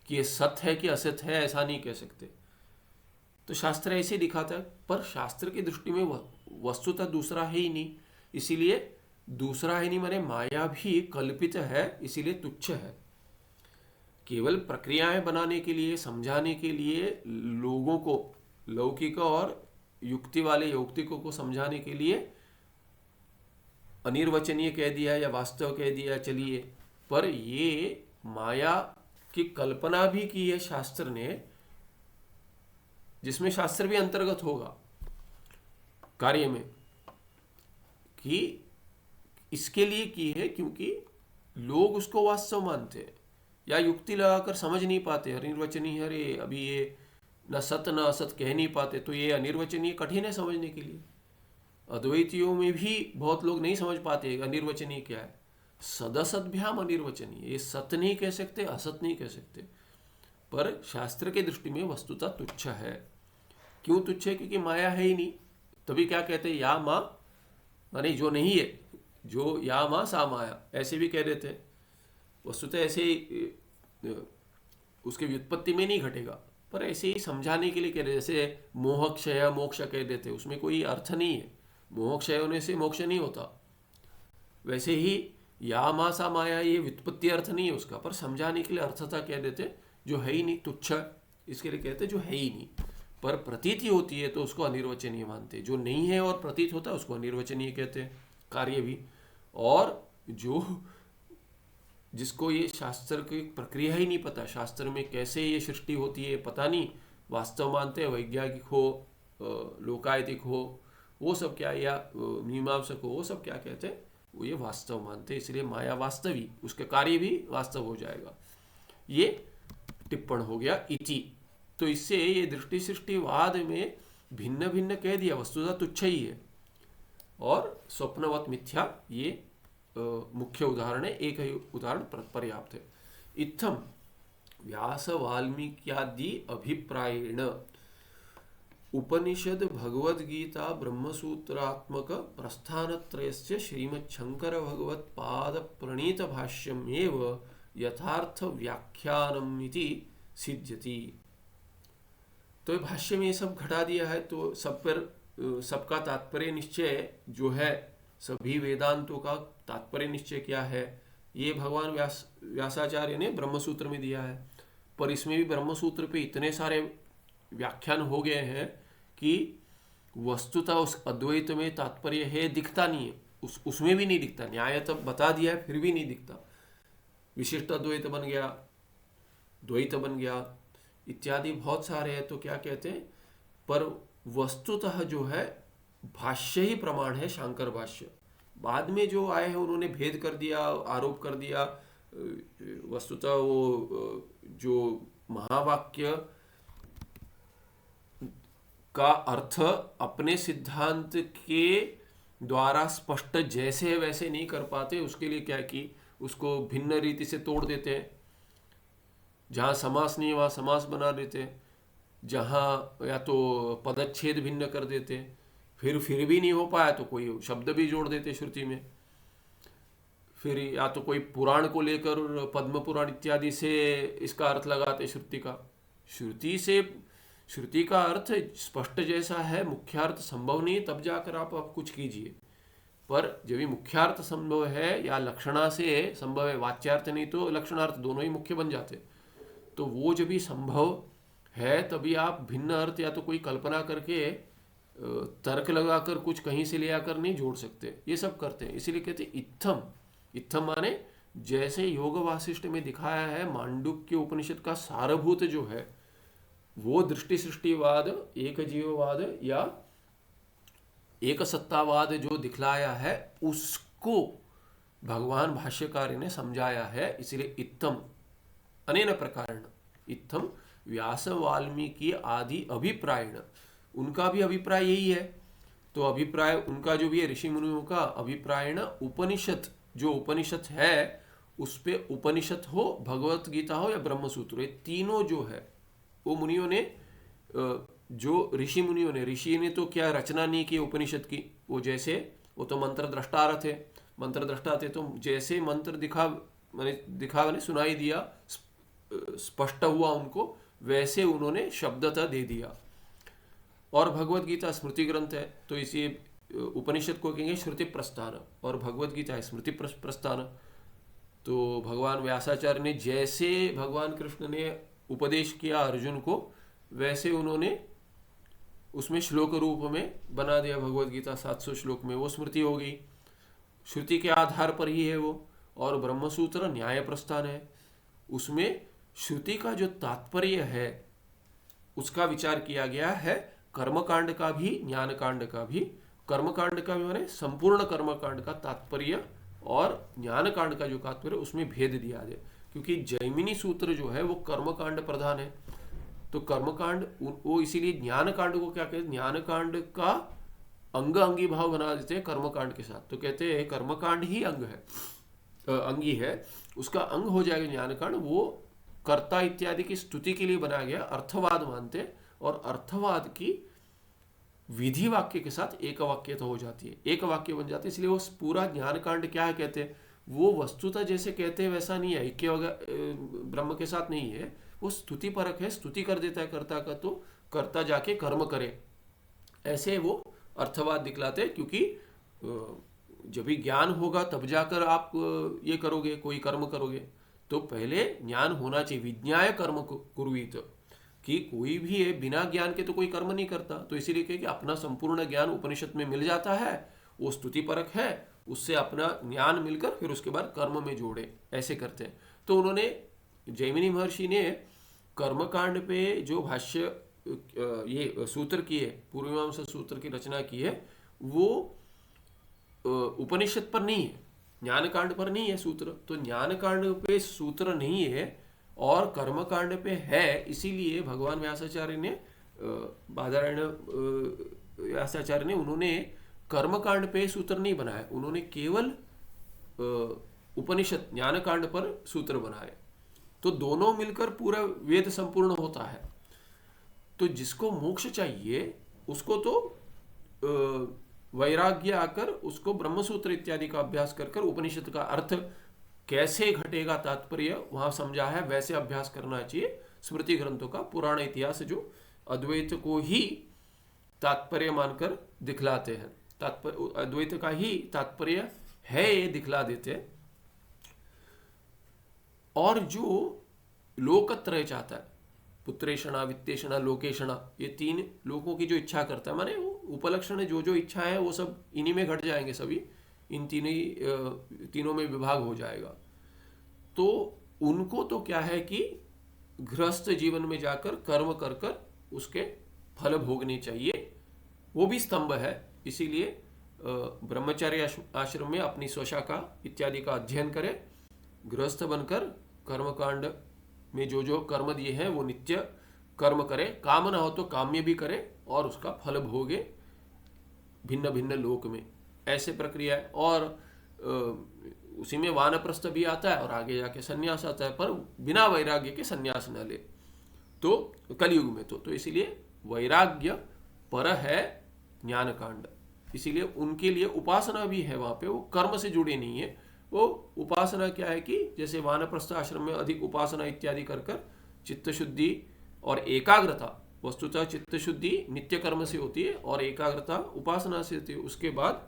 Speaker 1: कि ये सत्य है कि असत है, ऐसा नहीं कह सकते। तो शास्त्र ऐसे दिखाता है, पर शास्त्र की दृष्टि में वस्तुतः दूसरा है ही नहीं, इसीलिए दूसरा है नहीं माने माया भी कल्पित है, इसीलिए तुच्छ है। केवल प्रक्रियाएं बनाने के लिए, समझाने के लिए, लोगों को, लौकिक और युक्ति वाले यौक्तिकों को समझाने के लिए अनिर्वचनीय कह दिया या वास्तव कह दिया, चलिए। पर ये माया की कल्पना भी की है शास्त्र ने, जिसमें शास्त्र भी अंतर्गत होगा कार्य में, कि इसके लिए की है क्योंकि लोग उसको वास्तव मानते हैं, या युक्ति लगाकर समझ नहीं पाते। अनिर्वचनीय, अरे अभी ये न सत न असत कह नहीं पाते, तो ये अनिर्वचनीय कठिन है समझने के लिए। अद्वैतियों में भी बहुत लोग नहीं समझ पाते अनिर्वचनीय क्या है। सदसद्भ्याम अनिर्वचनीय, ये सत्य नहीं कह सकते, असत नहीं कह सकते, पर शास्त्र के दृष्टि में वस्तुतः तुच्छ है। क्यों तुच्छ है? क्योंकि माया है ही नहीं। तभी क्या कहते हैं, या माँ, माने जो नहीं है, जो या माँ सा माया, ऐसे भी कह देते हैं। वस्तुतः ऐसे ही उसके व्युत्पत्ति में नहीं घटेगा, पर ऐसे ही समझाने के लिए कह रहे। जैसे मोह क्षय मोक्ष कह देते, उसमें कोई अर्थ नहीं है, मोह क्षय होने से मोक्ष नहीं होता। वैसे ही या माँ सा माया, ये व्युत्पत्ति अर्थ नहीं है उसका, पर समझाने के लिए अर्थता कह देते, जो है ही नहीं, तुच्छ, इसके लिए कहते जो है ही नहीं। पर प्रतीति होती है तो उसको अनिर्वचनीय मानते, जो नहीं है और प्रतीत होता है उसको अनिर्वचनीय कहते हैं, कार्य भी। और जो जिसको ये शास्त्र की प्रक्रिया ही नहीं पता, शास्त्र में कैसे ये सृष्टि होती है पता नहीं, वास्तव मानते हैं, वैज्ञानिक हो, लोकायतिक हो, वो सब क्या, या मीमांसक हो, वो सब क्या कहते हैं, वो ये वास्तव मानते हैं। इसलिए माया वास्तवी, उसके कार्य भी वास्तव हो जाएगा। ये टिप्पण हो गया इति। तो इससे ये दृष्टि सृष्टिवाद में भिन्न भिन्न कह दिया, वस्तुतः तुच्छ ही है, और स्वप्नवत मिथ्या, ये मुख्य उदाहरण है, एक ही उदाहरण पर्याप्त है। इत्थम व्यास वाल्मीकियादि अभिप्रायेण उपनिषद भगवद्गीता ब्रह्मसूत्रात्मक प्रस्थानत्रयस्य श्रीमच्छंकर भगवत्पाद प्रणीत भाष्यम एव यथार्थ व्याख्यानम इति सिद्ध्यति। तो ये भाष्य में ये सब घटा दिया है, तो सब पर सबका तात्पर्य निश्चय जो है, सभी वेदांतों का तात्पर्य निश्चय क्या है, ये भगवान व्यासाचार्य ने ब्रह्मसूत्र में दिया है। पर इसमें भी ब्रह्मसूत्र पे इतने सारे व्याख्यान हो गए हैं कि वस्तुतः उस अद्वैत में तात्पर्य है दिखता नहीं है, उसमें भी नहीं दिखता। न्याय तो बता दिया है फिर भी नहीं दिखता। विशिष्ट अद्वैत बन गया, द्वैत बन गया, इत्यादि बहुत सारे हैं। तो क्या कहते हैं, पर वस्तुतः जो है भाष्य ही प्रमाण है, शांकर भाष्य। बाद में जो आए हैं उन्होंने भेद कर दिया, आरोप कर दिया। वस्तुतः वो जो महावाक्य का अर्थ अपने सिद्धांत के द्वारा स्पष्ट जैसे है वैसे नहीं कर पाते, उसके लिए क्या कि उसको भिन्न रीति से तोड़ देते हैं। जहाँ समास नहीं है वहाँ समास बना देते हैं, जहाँ या तो पदच्छेद भिन्न कर देते हैं, फिर भी नहीं हो पाया तो कोई शब्द भी जोड़ देते श्रुति में। फिर या तो कोई पुराण को लेकर पद्म पुराण इत्यादि से इसका अर्थ लगाते श्रुति का। श्रुति का अर्थ स्पष्ट जैसा है, मुख्यार्थ संभव नहीं, तब जाकर आप कुछ कीजिए। पर जब भी मुख्यार्थ संभव है या लक्षणा से संभव है, वाच्यार्थ नहीं तो लक्षणार्थ दोनों ही मुख्य बन जाते, तो वो जब भी संभव है तभी आप भिन्न अर्थ या तो कोई कल्पना करके तर्क लगाकर कुछ कहीं से ले आकर नहीं जोड़ सकते। ये सब करते हैं, इसीलिए कहते हैं इत्थम। इत्थम माने जैसे योग वासिष्ठ में दिखाया है, मांडुक्य उपनिषद का सारभूत जो है वो दृष्टि सृष्टिवाद, एक जीववाद या एक सत्तावाद जो दिखलाया है उसको भगवान भाष्यकार ने समझाया है। इसलिए इत्थम अनेन प्रकारेण, इत्थम व्यास वाल्मीकि आदि अभिप्रायण, उनका भी अभिप्राय यही है। तो अभिप्राय उनका जो भी है, ऋषि मुनियों का अभिप्रायण उपनिषद, जो उपनिषद है उस पे उपनिषद हो, भगवत गीता हो या ब्रह्मसूत्र, ये तीनों जो है वो मुनियों ने, जो ऋषि मुनियों ने, ऋषि ने तो क्या रचना नहीं की उपनिषद की, वो जैसे वो तो मंत्र दृष्टा थे, मंत्र दृष्टा थे, तो जैसे मंत्र मैंने सुनाई दिया, स्पष्ट हुआ उनको, वैसे उन्होंने शब्दतः दे दिया। और भगवत गीता स्मृति ग्रंथ है, तो इसी उपनिषद को कहेंगे श्रुति प्रस्थान, और भगवत गीता है स्मृति प्रस्थान। तो भगवान व्यासाचार्य ने जैसे भगवान कृष्ण ने उपदेश किया अर्जुन को, वैसे उन्होंने उसमें श्लोक रूप में बना दिया भगवत गीता। 700 श्लोक में वो स्मृति हो गई, श्रुति के आधार पर ही है वो। और ब्रह्मसूत्र न्याय प्रस्थान है, उसमें श्रुति का जो तात्पर्य है उसका विचार किया गया है, कर्मकांड का भी ज्ञान कांड का भी। कर्मकांड का भी माने संपूर्ण कर्मकांड का तात्पर्य, और ज्ञान कांड का जो तात्पर्य उसमें भेद दिया है, क्योंकि जैमिनी सूत्र जो है वो कर्मकांड प्रधान है। तो कर्मकांड वो इसीलिए ज्ञान कांड को क्या कहते हैं, ज्ञान कांड का अंग अंगी भाव बना देते हैं कर्मकांड के साथ। तो कहते हैं कर्मकांड ही अंग है, अंगी है, उसका अंग हो जाएगा ज्ञान कांड। वो कर्ता इत्यादि की स्तुति के लिए बनाया गया, अर्थवाद मानते, और अर्थवाद की विधि वाक्य के साथ एक वाक्य तो हो जाती है, एक वाक्य बन जाती है। इसलिए वो पूरा ज्ञान कांड क्या है कहते हैं, वो वस्तुतः जैसे कहते हैं वैसा नहीं है, ऐक्य ब्रह्म के साथ नहीं है, वो स्तुति परक है, स्तुति कर देता है कर्ता का, तो कर्ता जाके कर्म करे, ऐसे वो अर्थवाद दिखलाते। क्योंकि जब भी ज्ञान होगा तब जाकर आप ये करोगे, कोई कर्म करोगे, तो पहले ज्ञान होना चाहिए। विज्ञाय कर्म कुर्वीत, कि कोई भी है बिना ज्ञान के तो कोई कर्म नहीं करता। तो इसीलिए कहे कि अपना संपूर्ण ज्ञान उपनिषद में मिल जाता है, वो स्तुति परक है, उससे अपना ज्ञान मिलकर फिर उसके बाद कर्म में जोड़े, ऐसे करते हैं। तो उन्होंने, जैमिनी महर्षि ने कर्मकांड पे जो भाष्य ये सूत्र की है, पूर्वमीमांसा सूत्र की रचना की है, वो उपनिषद पर नहीं है, ज्ञान कांड पर नहीं है सूत्र। तो ज्ञान कांड पे सूत्र नहीं है और कर्म कांड पे है, इसीलिए भगवान व्यासाचार्य ने, बादरायण व्यासाचार्य ने, उन्होंने कर्म कांड पे सूत्र नहीं बनाए, उन्होंने केवल उपनिषद ज्ञान कांड पर सूत्र बनाए। तो दोनों मिलकर पूरा वेद संपूर्ण होता है। तो जिसको मोक्ष चाहिए उसको तो वैराग्य आकर उसको ब्रह्मसूत्र इत्यादि का अभ्यास कर कर उपनिषद का अर्थ कैसे घटेगा तात्पर्य वहां समझा है, वैसे अभ्यास करना चाहिए। स्मृति ग्रंथों का पुराण इतिहास जो अद्वैत को ही तात्पर्य मानकर दिखलाते हैं, तात्पर्य अद्वैत का ही तात्पर्य है ये दिखला देते हैं। और जो लोकत्रय चाहता है, पुत्रेषणा, वित्तेषणा, लोकेषणा, ये तीन लोगों की जो इच्छा करता है, माने वो उपलक्षण जो जो इच्छा है वो सब इन्हीं में घट जाएंगे सभी। इन तीनों में विभाग हो जाएगा। तो उनको तो क्या है कि गृहस्थ जीवन में जाकर कर्म कर कर उसके फल भोगने चाहिए, वो भी स्तंभ है। इसीलिए ब्रह्मचर्य आश्रम में अपनी स्वशाखा इत्यादि का अध्ययन करे, गृहस्थ बनकर कर्मकांड में जो जो कर्म दिए हैं वो नित्य कर्म करे, काम ना हो तो काम्य भी करे और उसका फल भोगे भिन्न भिन्न लोक में, ऐसे प्रक्रिया है। और उसी में वानप्रस्थ भी आता है और आगे जाके संन्यास आता है, पर बिना वैराग्य के संन्यास न ले तो कलयुग में तो इसीलिए वैराग्य पर है ज्ञान कांड। इसीलिए उनके लिए उपासना भी है वहाँ पे, वो कर्म से जुड़े नहीं है। वो उपासना क्या है कि जैसे वानप्रस्थ आश्रम में अधिक उपासना इत्यादि कर कर चित्त शुद्धि और एकाग्रता, वस्तुतः चित्त शुद्धि नित्य कर्म से होती है और एकाग्रता उपासना से होती है। उसके बाद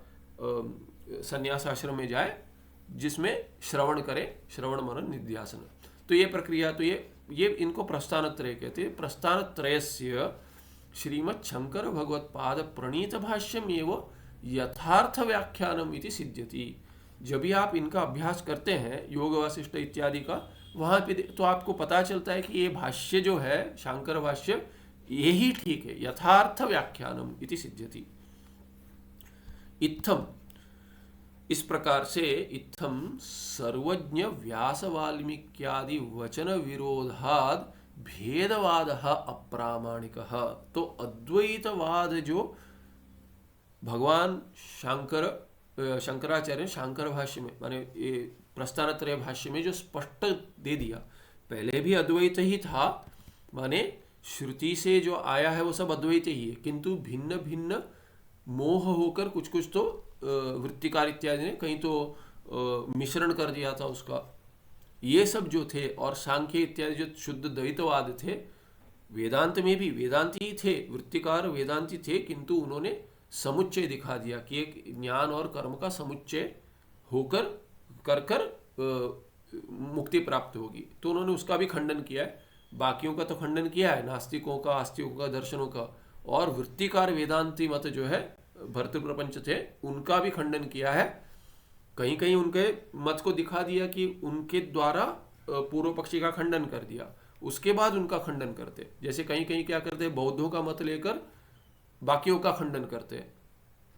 Speaker 1: संन्यास आश्रम में जाए जिसमें श्रवण करे, श्रवण मनन निध्यासन। तो ये प्रक्रिया, तो ये इनको प्रस्थानत्रय कहते हैं। प्रस्थानत्रयस्य श्रीमद् शंकर भगवत पाद प्रणीत भाष्यम एवं यथार्थ व्याख्यानम इति सिद्ध्यति। जब भी आप इनका अभ्यास करते हैं योग वासिष्ठ इत्यादि का, वहाँ पे तो आपको पता चलता है कि ये भाष्य जो है शांकर भाष्य यही ठीक है, यथार्थ व्याख्यानम इति सिद्ध्यति। इत्थम, इस प्रकार से इत्थम सर्वज्ञ व्यास वाल्मीक्यादि वचन विरोधाद भेदवाद अप्रामाणिक। तो अद्वैतवाद जो भगवान शंकराचार्य शांकर भाष्य में, माने प्रस्थानत्रय भाष्य में जो स्पष्ट दे दिया, पहले भी अद्वैत ही था, माने श्रुति से जो आया है वो सब अद्वैत ही है, किंतु भिन्न भिन्न मोह होकर कुछ कुछ तो वृत्तिकार इत्यादि ने कहीं तो मिश्रण कर दिया था उसका, ये सब जो थे। और सांख्य इत्यादि जो शुद्ध द्वैतवाद थे, वेदांत में भी वेदांती ही थे, वृत्तिकार वेदांती थे, किंतु उन्होंने समुच्चय दिखा दिया कि एक ज्ञान और कर्म का समुच्चय होकर कर कर मुक्ति प्राप्त होगी। तो उन्होंने उसका भी खंडन किया है, बाकियों का तो खंडन किया है, नास्तिकों का, आस्तिकों का, दर्शनों का। और वृत्तिकार वेदांती मत जो है भर्तृ प्रपंच थे, उनका भी खंडन किया है। कहीं कहीं उनके मत को दिखा दिया कि उनके द्वारा पूर्व पक्षी का खंडन कर दिया, उसके बाद उनका खंडन करते। जैसे कहीं कहीं क्या करते, बौद्धों का मत लेकर बाकियों का खंडन करते हैं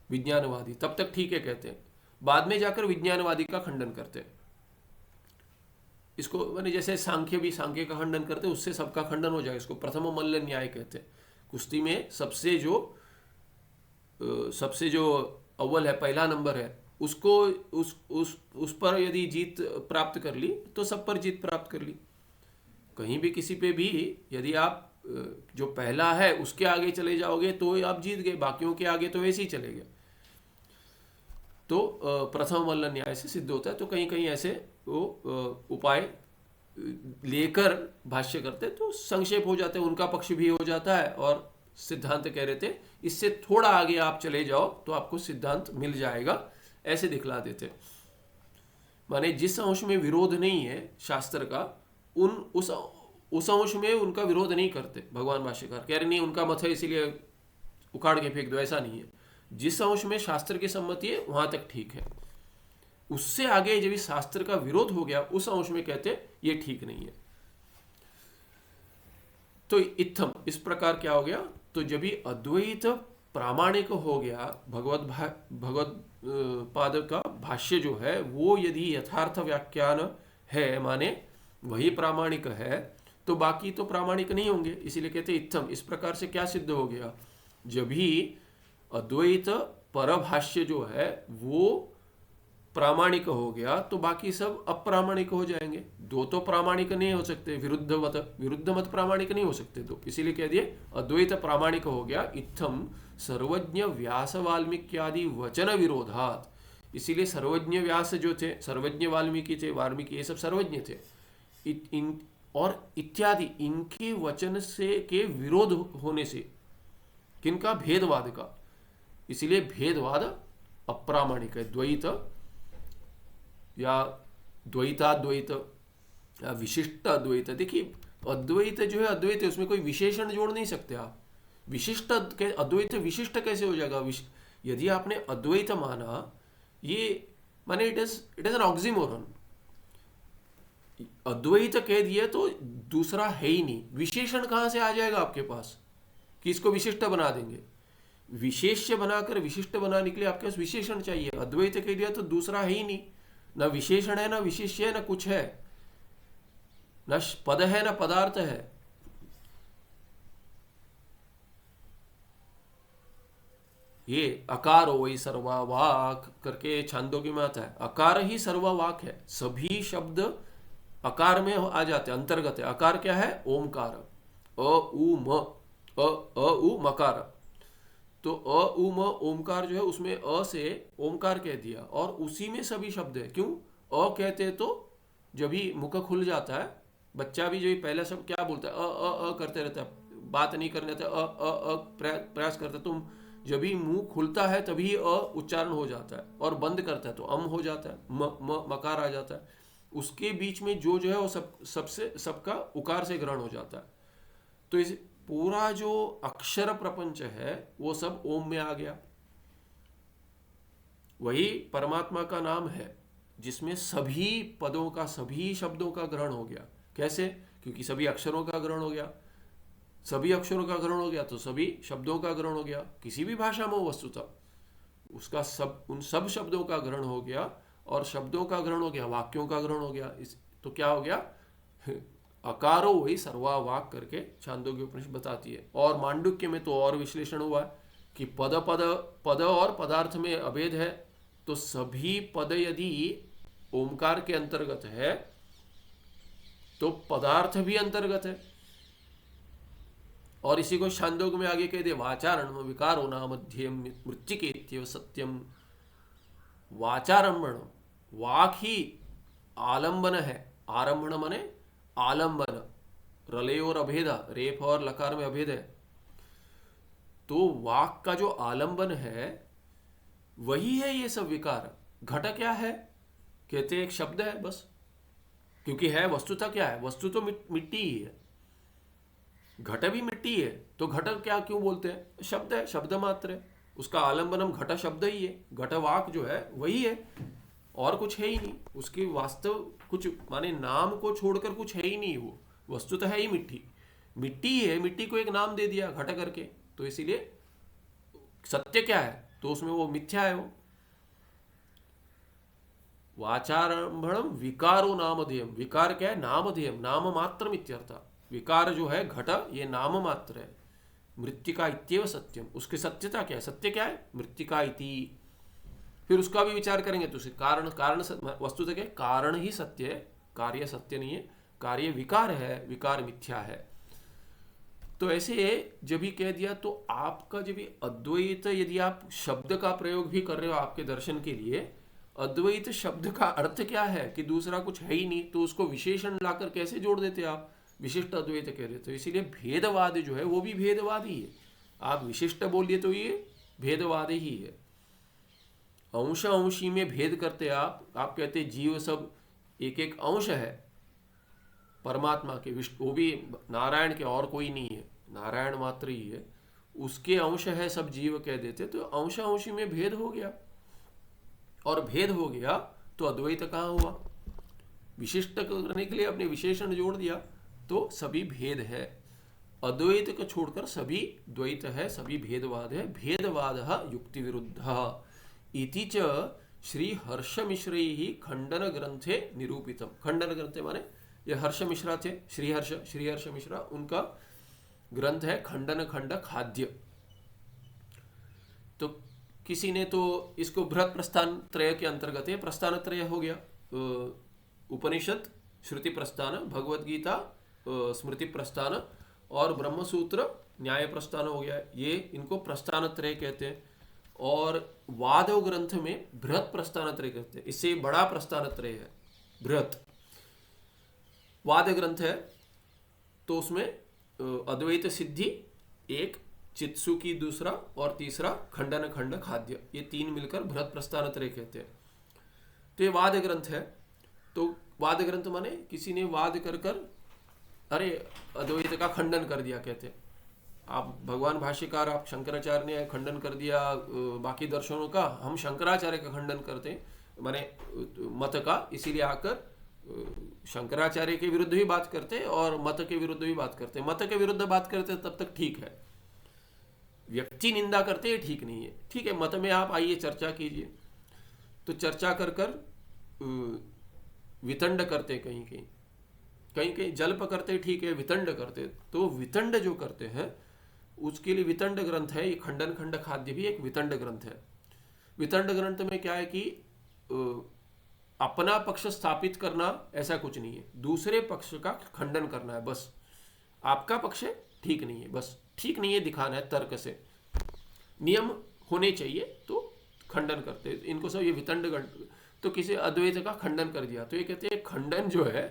Speaker 1: विज्ञानवादी, तब तक ठीक है कहते हैं, बाद में जाकर विज्ञानवादी का खंडन करते हैं। इसको मैंने जैसे सांख्य भी सांख्य का खंडन करते, उससे सबका खंडन हो जाएगा। इसको प्रथम मल्ल न्याय कहते हैं। कुश्ती में सबसे जो अव्वल है, पहला नंबर है, उसको उस पर यदि जीत प्राप्त कर ली तो सब पर जीत प्राप्त कर ली। कहीं भी किसी पे भी यदि आप जो पहला है उसके आगे चले जाओगे तो आप जीत गए, बाकियों के आगे तो वैसे ही चले गए। तो प्रथम मल्ल न्याय से सिद्ध होता है। तो कहीं कहीं ऐसे वो उपाय लेकर भाष्य करते तो संक्षेप हो जाते, उनका पक्ष भी हो जाता है और सिद्धांत कह रहे थे इससे थोड़ा आगे आप चले जाओ तो आपको सिद्धांत मिल जाएगा, ऐसे दिखला देते। माने जिस अंश में विरोध नहीं है शास्त्र का, उस अंश में उनका विरोध नहीं करते। भगवान भाष्यकार कह रहे नहीं उनका मत है इसीलिए उखाड़ के फेंक दो, ऐसा नहीं है। जिस अंश में शास्त्र की सम्मति है वहां तक ठीक है, उससे आगे जब शास्त्र का विरोध हो गया उस अंश में कहते ये ठीक नहीं है। तो इत्थम, इस प्रकार क्या हो गया, तो जब भी अद्वैत प्रामाणिक हो गया, भगवत पाद का भाष्य जो है वो यदि यथार्थ व्याख्यान है, माने वही प्रामाणिक है, तो बाकी तो प्रामाणिक नहीं होंगे। इसीलिए कहते इत्थम, इस प्रकार से क्या सिद्ध हो गया, जब भी अद्वैत परभाष्य जो है वो प्रामाणिक हो गया तो बाकी सब अप्रामाणिक हो जाएंगे। दो तो प्रामाणिक नहीं हो सकते, विरुद्ध मत प्रामाणिक नहीं हो सकते। तो इसीलिए कह दिए अद्वैत प्रामाणिक हो गया। इत्थम सर्वज्ञ व्यास वाल्मीक्यादि वचन विरोधात, इसीलिए सर्वज्ञ व्यास जो थे, सर्वज्ञ वाल्मीकि थे, वाल्मीकि ये सब सर्वज्ञ थे, और इत्यादि इनके वचन से के विरोध होने से, किनका, भेदवाद का, इसीलिए भेदवाद अप्रामाणिक है। द्वैत या द्वैताद्वैत या विशिष्ट अद्वैत, देखिए अद्वैत जो है अद्वैत है, उसमें कोई विशेषण जोड़ नहीं सकते आप। विशिष्ट अद्वैत विशिष्ट कैसे हो जाएगा? यदि आपने अद्वैत माना, ये माने इट इज एन ऑक्सीमोरन। अद्वैत कह दिया तो दूसरा है ही नहीं, विशेषण कहां से आ जाएगा आपके पास कि इसको विशिष्ट बना देंगे? विशेष्य बनाकर विशिष्ट बनाने के लिए आपके पास विशेषण चाहिए। अद्वैत कह दिया तो दूसरा है ही नहीं, ना विशेषण है, ना विशेष्य है, ना कुछ है, ना पद है, ना पदार्थ है। ये अकार वही सर्वा वाक करके छांदोग्य में आता है, अकार ही सर्वा वाक है। सभी शब्द अकार में आ जाते हैं, अंतर्गत है। अकार क्या है? ओमकार, अ उ म, अ उ मकार। तो अ उ म ओमकार जो है उसमें अ से ओमकार कह दिया और उसी में सभी शब्द है। क्यों अ कहते? तो जब भी मुख खुल जाता है, बच्चा भी जो पहला शब्द क्या बोलता है, अ करते रहता है, बात नहीं करने देता, प्रयास करता है। तुम जब भी मुंह खुलता है तभी अ उच्चारण हो जाता है, और बंद करता है तो अम हो जाता है, मकार आ जाता है। उसके बीच में जो है वो सबसे सबका उकार से ग्रहण हो जाता है। तो इस पूरा जो अक्षर प्रपंच है वो सब ओम में आ गया। वही परमात्मा का नाम है जिसमें सभी पदों का, सभी शब्दों का ग्रहण हो गया। कैसे? क्योंकि सभी अक्षरों का ग्रहण हो गया। सभी अक्षरों का ग्रहण हो गया तो सभी शब्दों का ग्रहण हो गया। किसी भी भाषा में वस्तुतः उसका उन सब शब्दों का ग्रहण हो गया, और शब्दों का ग्रहण हो गया, वाक्यों का ग्रहण हो गया। तो क्या हो गया? अकारो वही सर्वा वाक करके छांदोग्य उपनिषद बताती है। और मांडुक्य में तो और विश्लेषण हुआ कि पद और पदार्थ में अभेद है, तो सभी पद यदि ओमकार के अंतर्गत है तो पदार्थ भी अंतर्गत है। और इसी को छांदोग्य में आगे कह दे, वाचारण विकारो नामध्यम मृत्तिकेत्यव सत्यम। वाचारंभण, वाक ही आलंबन है। आरंभण माने आलंबन, रले और अभेद, रेफ और लकार में अभेद है। तो वाक का जो आलंबन है वही है ये सब विकार। घट क्या है? कहते एक शब्द है बस, क्योंकि है वस्तुतः क्या है? वस्तु तो मिट्टी ही है, घट भी मिट्टी है। तो घट क्या क्यों बोलते हैं? शब्द है, शब्द मात्र है। उसका आलंबनम घट शब्द ही है। घट वाक जो है वही है, और कुछ है ही नहीं। उसकी वास्तव कुछ माने नाम को छोड़कर कुछ है ही नहीं। वो वस्तु तो है ही मिट्टी, मिट्टी है। मिट्टी को एक नाम दे दिया घट करके, तो इसीलिए सत्य क्या है? तो उसमें वो मिथ्या है। वो वाचारंभणम विकारो नामधेयम। विकार क्या है? नामधेयम, नाम मात्र मित्यर्थ। विकार जो है घट, ये नाम मात्र है। मृत्तिका इत्येव सत्यम, उसकी सत्यता क्या है? सत्य क्या है? मृत्तिका इति। फिर उसका भी विचार करेंगे तो कारण, वस्तु क्या है? कारण ही सत्य है, कार्य सत्य नहीं है। कार्य विकार है, विकार मिथ्या है। तो ऐसे जब भी कह दिया तो आपका जब अद्वैत, यदि आप शब्द का प्रयोग भी कर रहे हो आपके दर्शन के लिए, अद्वैत शब्द का अर्थ क्या है कि दूसरा कुछ है ही नहीं, तो उसको विशेषण लाकर कैसे जोड़ देते आप? विशिष्ट अद्वैत कह रहे। तो इसीलिए भेदवाद जो है वो भी भेदवाद ही है। आप विशिष्ट बोलिए तो ये भेदवाद ही है। अंश अंशी में भेद करते आप कहते जीव सब एक एक अंश है परमात्मा के, वो भी नारायण के, और कोई नहीं है, नारायण मात्र ही है, उसके अंश है सब जीव कह देते। तो अंश अंशी में भेद हो गया, और भेद हो गया तो अद्वैत कहाँ हुआ? विशिष्ट करने के लिए अपने विशेषण जोड़ दिया तो सभी भेद है। अद्वैत को छोड़कर सभी द्वैत है, सभी भेदवाद है। भेदवाद युक्ति विरुद्ध इति च श्री हर्ष मिश्र ही खंडन ग्रंथे निरूपितम। खंडन ग्रंथे माने ये हर्ष मिश्रा थे, श्रीहर्ष मिश्रा, उनका ग्रंथ है खंडन खंड खाद्य। तो किसी ने तो इसको बृहत प्रस्थान त्रय के अंतर्गत है। प्रस्थान त्रय हो गया, उपनिषद, श्रुति प्रस्थान, भगवद गीता स्मृति प्रस्थान, और ब्रह्मसूत्र न्याय प्रस्थान हो गया। ये इनको प्रस्थान त्रय कहते हैं। और वादव ग्रंथ में बृहत प्रस्थान त्रय कहते हैं। इससे बड़ा प्रस्थान त्रय है बृहत वाद ग्रंथ है। तो उसमें अद्वैत सिद्धि एक, चित्सुकी दूसरा, और तीसरा खंडन खंड खाद्य, ये तीन मिलकर बृहत प्रस्थान त्रय कहते हैं। तो ये वाद ग्रंथ है। तो वाद ग्रंथ माने किसी ने वाद कर कर अरे अद्वैत का खंडन कर दिया, कहते हैं आप भगवान भाष्यकार, आप शंकराचार्य ने खंडन कर दिया बाकी दर्शनों का, हम शंकराचार्य का खंडन करते हैं। माने मत का, इसीलिए आकर शंकराचार्य के विरुद्ध भी बात करते और मत के विरुद्ध भी बात करते। मत के विरुद्ध बात करते तब तक ठीक है, व्यक्ति निंदा करते हैं ठीक नहीं है। ठीक है, मत में आप आइए चर्चा कीजिए, तो चर्चा कर कर वितंड करते, कहीं कहीं कहीं कहीं जल्प करते, ठीक है, वितंड करते। तो वितंड जो करते हैं उसके लिए वितंड ग्रंथ है, ये खंडन खंड खाद्य भी एक वितंड ग्रंथ है। वितंड ग्रंथ में क्या है कि अपना पक्ष स्थापित करना ऐसा कुछ नहीं है, दूसरे पक्ष का खंडन करना है बस। आपका पक्ष ठीक नहीं है, बस ठीक नहीं है दिखाना है तर्क से, नियम होने चाहिए तो खंडन करते हैं इनको सब। ये वितंड ग्रंथ, तो किसी अद्वैत का खंडन कर दिया तो ये कहते हैं खंडन जो है,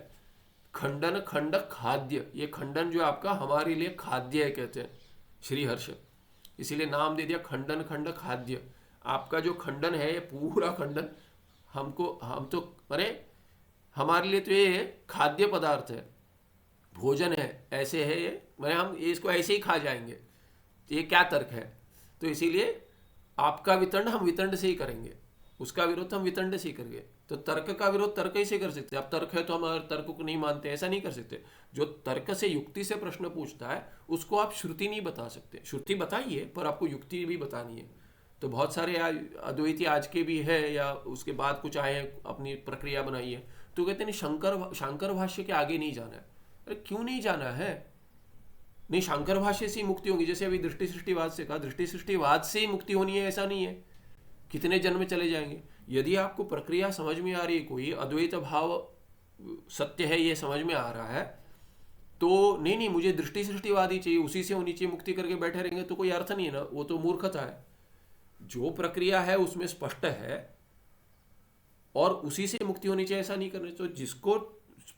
Speaker 1: खंडन खंड खाद्य, ये खंडन जो आपका हमारे लिए खाद्य है, कहते हैं श्रीहर्ष, इसीलिए नाम दे दिया खंडन खंड खाद्य। आपका जो खंडन है ये पूरा खंडन हमको, हम तो अरे हमारे लिए तो ये खाद्य पदार्थ है, भोजन है, ऐसे है ये, मैंने हम इसको ऐसे ही खा जाएंगे, ये क्या तर्क है। तो इसीलिए आपका वितंड हम वितंड से ही करेंगे, उसका विरोध हम वितंड से ही करेंगे। तो तर्क का विरोध तर्क ही से कर सकते हैं। अब तर्क है तो हम तर्क को नहीं मानते, ऐसा नहीं कर सकते। जो तर्क से युक्ति से प्रश्न पूछता है उसको आप श्रुति नहीं बता सकते। श्रुति बताइए पर आपको युक्ति भी बतानी है। तो बहुत सारे अद्वैती आज के भी है या उसके बाद कुछ आए अपनी प्रक्रिया बनाई है, तो कहते हैं शंकर भाष्य के आगे नहीं जाना है। अरे क्यों नहीं जाना है? नहीं, शंकर भाष्य से ही मुक्ति होगी। जैसे अभी दृष्टि सृष्टिवाद से कहा, दृष्टि सृष्टिवाद से ही मुक्ति होनी है ऐसा नहीं है, कितने जन्म चले जाएंगे। यदि आपको प्रक्रिया समझ में आ रही है, कोई अद्वैत भाव सत्य है ये समझ में आ रहा है, तो नहीं मुझे दृष्टि सृष्टिवाद ही चाहिए, उसी से होनी चाहिए, मुक्ति करके बैठे रहेंगे तो कोई अर्थ नहीं है ना, वो तो मूर्खता है। जो प्रक्रिया है उसमें स्पष्ट है और उसी से मुक्ति होनी चाहिए, ऐसा नहीं करना। तो जिसको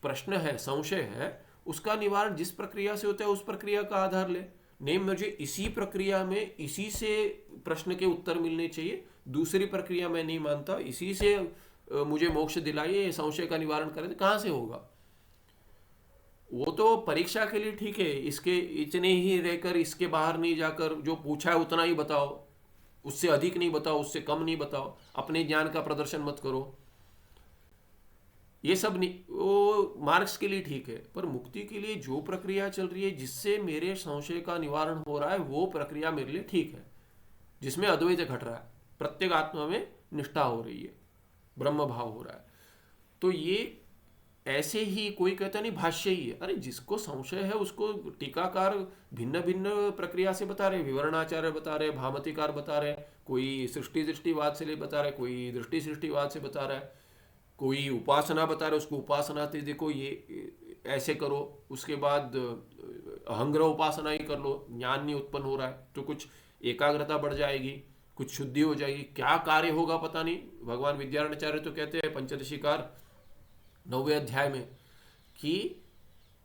Speaker 1: प्रश्न है, संशय है, उसका निवारण जिस प्रक्रिया से होता है उस प्रक्रिया का आधार ले। नहीं मुझे इसी प्रक्रिया में इसी से प्रश्न के उत्तर मिलने चाहिए, दूसरी प्रक्रिया मैं नहीं मानता, इसी से मुझे मोक्ष दिलाइए, संशय का निवारण करें, तो कहाँ से होगा? वो तो परीक्षा के लिए ठीक है, इसके इतने ही रहकर इसके बाहर नहीं जाकर जो पूछा है उतना ही बताओ, उससे अधिक नहीं बताओ, उससे कम नहीं बताओ, अपने ज्ञान का प्रदर्शन मत करो, ये सब नहीं। वो मार्क्स के लिए ठीक है, पर मुक्ति के लिए जो प्रक्रिया चल रही है जिससे मेरे संशय का निवारण हो रहा है वो प्रक्रिया मेरे लिए ठीक है, जिसमें अद्वैत घट रहा है, प्रत्येक आत्मा में निष्ठा हो रही है, ब्रह्म भाव हो रहा है। तो ये ऐसे ही कोई कहता नहीं भाष्य ही है। अरे जिसको संशय है उसको टीकाकार भिन्न भिन्न प्रक्रिया से बता रहे, विवरणाचार्य बता रहे, भामतीकार बता रहे, कोई सृष्टि दृष्टिवाद से बता रहे, कोई दृष्टि सृष्टिवाद से बता रहा है, कोई उपासना बता रहे, उसको उपासना थे देखो ये ऐसे करो, उसके बाद अहंग्रह उपासना ही कर लो, ज्ञान नहीं उत्पन्न हो रहा है तो कुछ एकाग्रता बढ़ जाएगी, कुछ शुद्धि हो जाएगी, क्या कार्य होगा पता नहीं। भगवान विद्यारण्याचार्य तो कहते हैं पंचदशीकार 9वें अध्याय में कि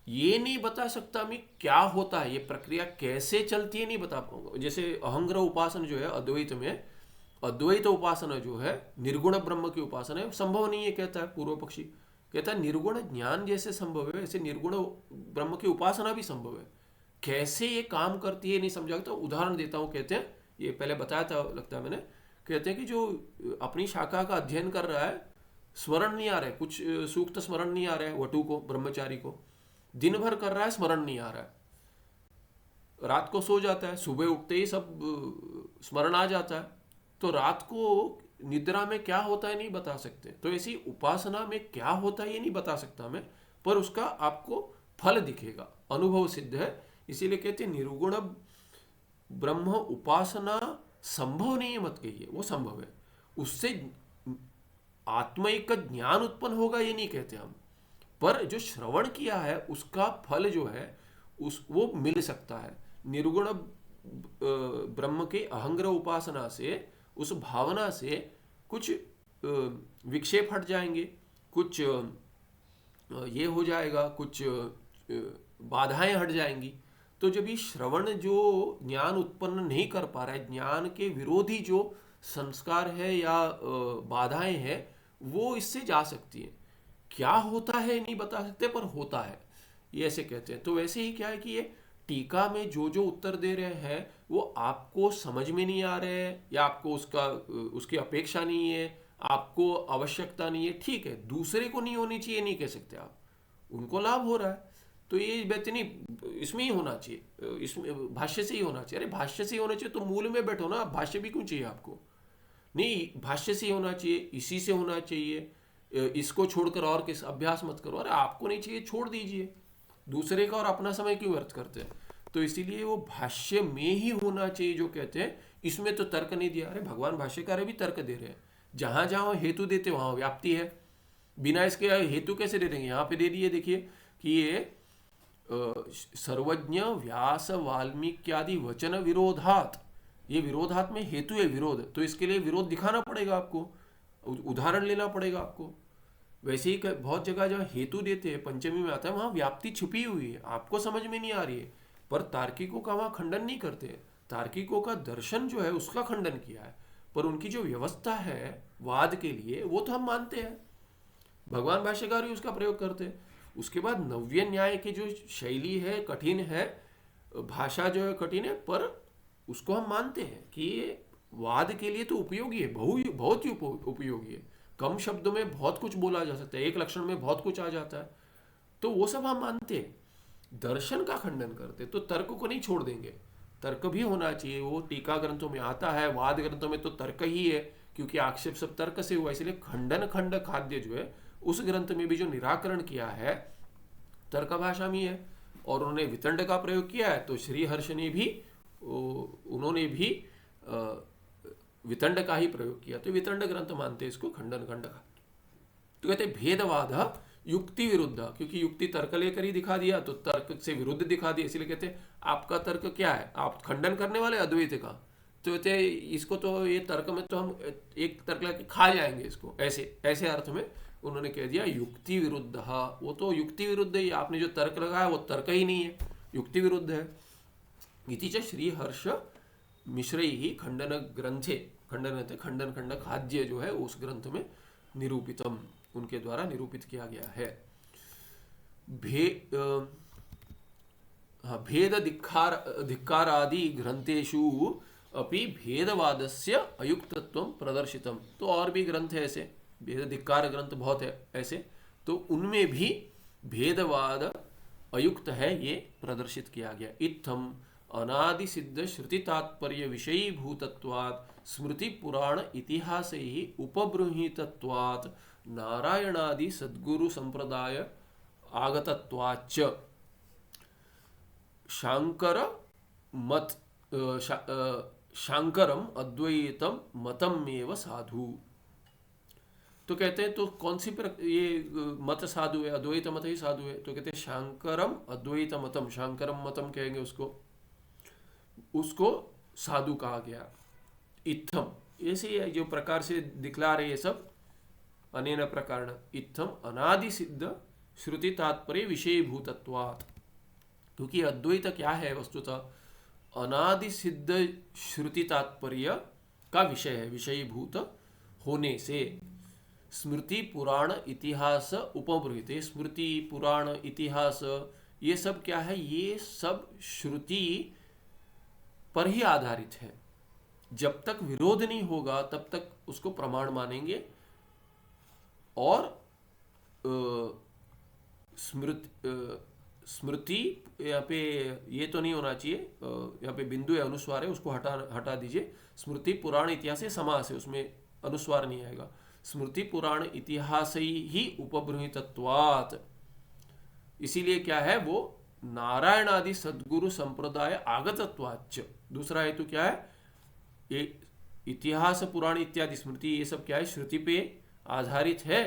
Speaker 1: ये नहीं बता सकता मैं क्या होता है, ये प्रक्रिया कैसे चलती है नहीं बता पाऊंगा। जैसे अहंग्रह उपासना जो है अद्वैत में, अद्वैत उपासना जो है निर्गुण ब्रह्म की उपासना है, संभव नहीं है कहता है पूर्व पक्षी। कहता है निर्गुण ज्ञान जैसे संभव है वैसे निर्गुण ब्रह्म की उपासना भी संभव है। कैसे ये काम करती है नहीं समझा। तो उदाहरण देता हूँ, कहते हैं ये पहले बताया था लगता है मैंने, कहते हैं कि जो अपनी शाखा का अध्ययन कर रहा है, स्मरण नहीं आ रहा है, कुछ सूक्त स्मरण नहीं आ रहा है, वटु को ब्रह्मचारी को दिन भर कर रहा है, स्मरण नहीं आ रहा है, रात को सो जाता है, सुबह उठते ही सब स्मरण आ जाता है, तो रात को निद्रा में क्या होता है नहीं बता सकते। तो ऐसी उपासना में क्या होता है ये नहीं बता सकता मैं, पर उसका आपको फल दिखेगा, अनुभव सिद्ध है। इसीलिए कहते हैं निर्गुण ब्रह्म उपासना संभव नहीं है मत कहिए, वो संभव है, उससे आत्मिक ज्ञान उत्पन्न होगा ये नहीं कहते हम, पर जो श्रवण किया है उसका फल जो है उस वो मिल सकता है। निर्गुण ब्रह्म के अहंग्रह उपासना से, उस भावना से कुछ विक्षेप हट जाएंगे, कुछ ये हो जाएगा, कुछ बाधाएं हट जाएंगी। तो जब ये श्रवण जो ज्ञान उत्पन्न नहीं कर पा रहा है, ज्ञान के विरोधी जो संस्कार है या बाधाएं हैं वो इससे जा सकती है। क्या होता है नहीं बता सकते पर होता है, ये ऐसे कहते हैं। तो वैसे ही क्या है कि ये टीका में जो जो उत्तर दे रहे हैं वो आपको समझ में नहीं आ रहे हैं या आपको उसकी अपेक्षा नहीं है, आपको आवश्यकता नहीं है, ठीक है, दूसरे को नहीं होनी चाहिए नहीं कह सकते आप, उनको लाभ हो रहा है तो ये बात नहीं, इसमें ही होना चाहिए, इसमें भाष्य से ही होना चाहिए। अरे भाष्य से ही होना चाहिए तो मूल में बैठो ना, भाष्य भी क्यों चाहिए आपको? नहीं, भाष्य से ही होना चाहिए, इसी से होना चाहिए, इसको छोड़कर और किस अभ्यास मत करो। अरे आपको नहीं चाहिए, छोड़ दीजिए, दूसरे का और अपना समय क्यों व्यर्थ करते हैं? तो इसीलिए वो भाष्य में ही होना चाहिए जो कहते हैं इसमें तो तर्क नहीं दिया। अरे भगवान भाष्यकार भी तर्क दे रहे हैं, जहां जहां हेतु देते वहां व्याप्ति है, बिना इसके हेतु कैसे दे देंगे? यहाँ पे दे दिए, देखिए कि ये सर्वज्ञ व्यास वाल्मीक्यादि वचन विरोधात, ये विरोधात में हेतु है विरोध, तो इसके लिए विरोध दिखाना पड़ेगा आपको, उदाहरण लेना पड़ेगा आपको। वैसे ही बहुत जगह जहाँ हेतु देते हैं पंचमी में आता है वहां व्याप्ति छुपी हुई है, आपको समझ में नहीं आ रही है, पर तार्किकों का वहां खंडन नहीं करते। तार्किकों का दर्शन जो है उसका खंडन किया है, पर उनकी जो व्यवस्था है वाद के लिए वो तो हम मानते हैं, भगवान भाष्यकार भी उसका प्रयोग करते हैं। उसके बाद नव्य न्याय की जो शैली है कठिन है, भाषा जो है कठिन है, पर उसको हम मानते हैं कि ये वाद के लिए तो उपयोगी है, बहुत ही उपयोगी है। कम शब्दों में बहुत कुछ बोला जा सकता है, एक लक्षण में बहुत कुछ आ जाता है, तो वो सब हम मानते हैं। दर्शन का खंडन करते तो तर्क को नहीं छोड़ देंगे, तर्क भी होना चाहिए, वो टीका ग्रंथों में आता है, वाद ग्रंथों में तो तर्क ही है, क्योंकि आक्षेप सब तर्क से हुआ, इसलिए खंडन खंड खाद्य जो है उस ग्रंथ में भी जो निराकरण किया है तर्क भाषा में है, और उन्होंने वितंड का प्रयोग किया है, तो श्री हर्ष ने भी उन्होंने भी वितंड का ही प्रयोग किया, तो वितंड ग्रंथ मानते हैं इसको खंडन खंड का। तो कहते भेदवाद युक्ति विरुद्ध, क्योंकि युक्ति तर्क लेकर ही दिखा दिया तो तर्क से विरुद्ध दिखा दिया, इसलिए कहते आपका तर्क क्या है, आप खंडन करने वाले अद्वैत का, तो कहते इसको तो ये तर्क में तो हम एक तर्क लेके खा जाएंगे इसको, ऐसे ऐसे अर्थ में उन्होंने कह दिया युक्ति विरुद्ध। वो तो युक्ति विरुद्ध ही, आपने जो तर्क लगाया वो तर्क ही नहीं है, युक्ति विरुद्ध है। इति च श्री हर्ष मिश्रै ही खंडन ग्रंथे, खंडन खंड खाद्य जो है उस ग्रंथ में निरूपितम, उनके द्वारा निरूपित किया गया है। भेद धिक्कारादि ग्रंथेषु अपि भेदवादस्य अयुक्तत्वं प्रदर्शितम, तो और भी ग्रंथ है ऐसे, भेद धिक्कार ग्रंथ बहुत है ऐसे, तो उनमें भी भेदवाद अयुक्त है ये प्रदर्शित किया गया। इत्थम अनादि सिद्ध श्रुति तात्पर्य विषयी भूतत्वात् स्मृति पुराण इतिहास ही उपबृंहितत्वात् नारायणादि सद्गुरु संप्रदाय आगतत्वाच्च शांकर मत शांकरम अद्वैतम मतम एव साधु। तो कहते हैं तो कौन सी ये मत साधु है, अद्वैत मत ही साधु है, तो कहते हैं शांकरम अद्वैत मतम, शांकरम मतम कहेंगे उसको साधु कहा गया। इत्थम ऐसे जो प्रकार से दिखला रहे ये सब, अनेन प्रकारण इत्थम अनादि सिद्ध श्रुति तात्पर्य विषय भूतत्वात्, क्योंकि अद्वैत क्या है वस्तुतः अनादि सिद्ध श्रुति तात्पर्य का विषय है, विषय भूत होने से स्मृति पुराण इतिहास उपबृहित, स्मृति पुराण इतिहास ये सब क्या है, ये सब श्रुति पर ही आधारित है। जब तक विरोध नहीं होगा तब तक उसको प्रमाण मानेंगे, और स्मृति यहाँ पे ये तो नहीं होना चाहिए, यहाँ पे बिंदु है अनुस्वार है उसको हटा दीजिए, स्मृति पुराण इतिहास समास है उसमें अनुस्वार नहीं आएगा, स्मृति पुराण इतिहास ही उपबृंहितत्वात्, इसीलिए क्या है वो नारायण आदि सद्गुरु संप्रदाय आगतत्वाच्च। दूसरा हेतु क्या है, ये इतिहास पुराण इत्यादि स्मृति ये सब क्या है, श्रुति पे आधारित है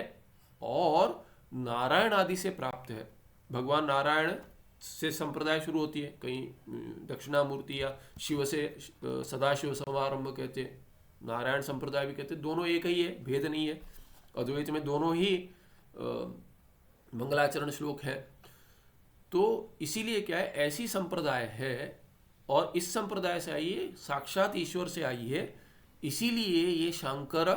Speaker 1: और नारायण आदि से प्राप्त है। भगवान नारायण से संप्रदाय शुरू होती है, कहीं दक्षिणामूर्ति या शिव से सदाशिव समारंभ कहते हैं, नारायण संप्रदाय भी कहते हैं, दोनों एक ही है, भेद नहीं है। अद्वैत में दोनों ही मंगलाचरण श्लोक है। तो इसीलिए क्या है, ऐसी संप्रदाय है और इस संप्रदाय से आई है, साक्षात ईश्वर से आई है, इसीलिए ये शांकर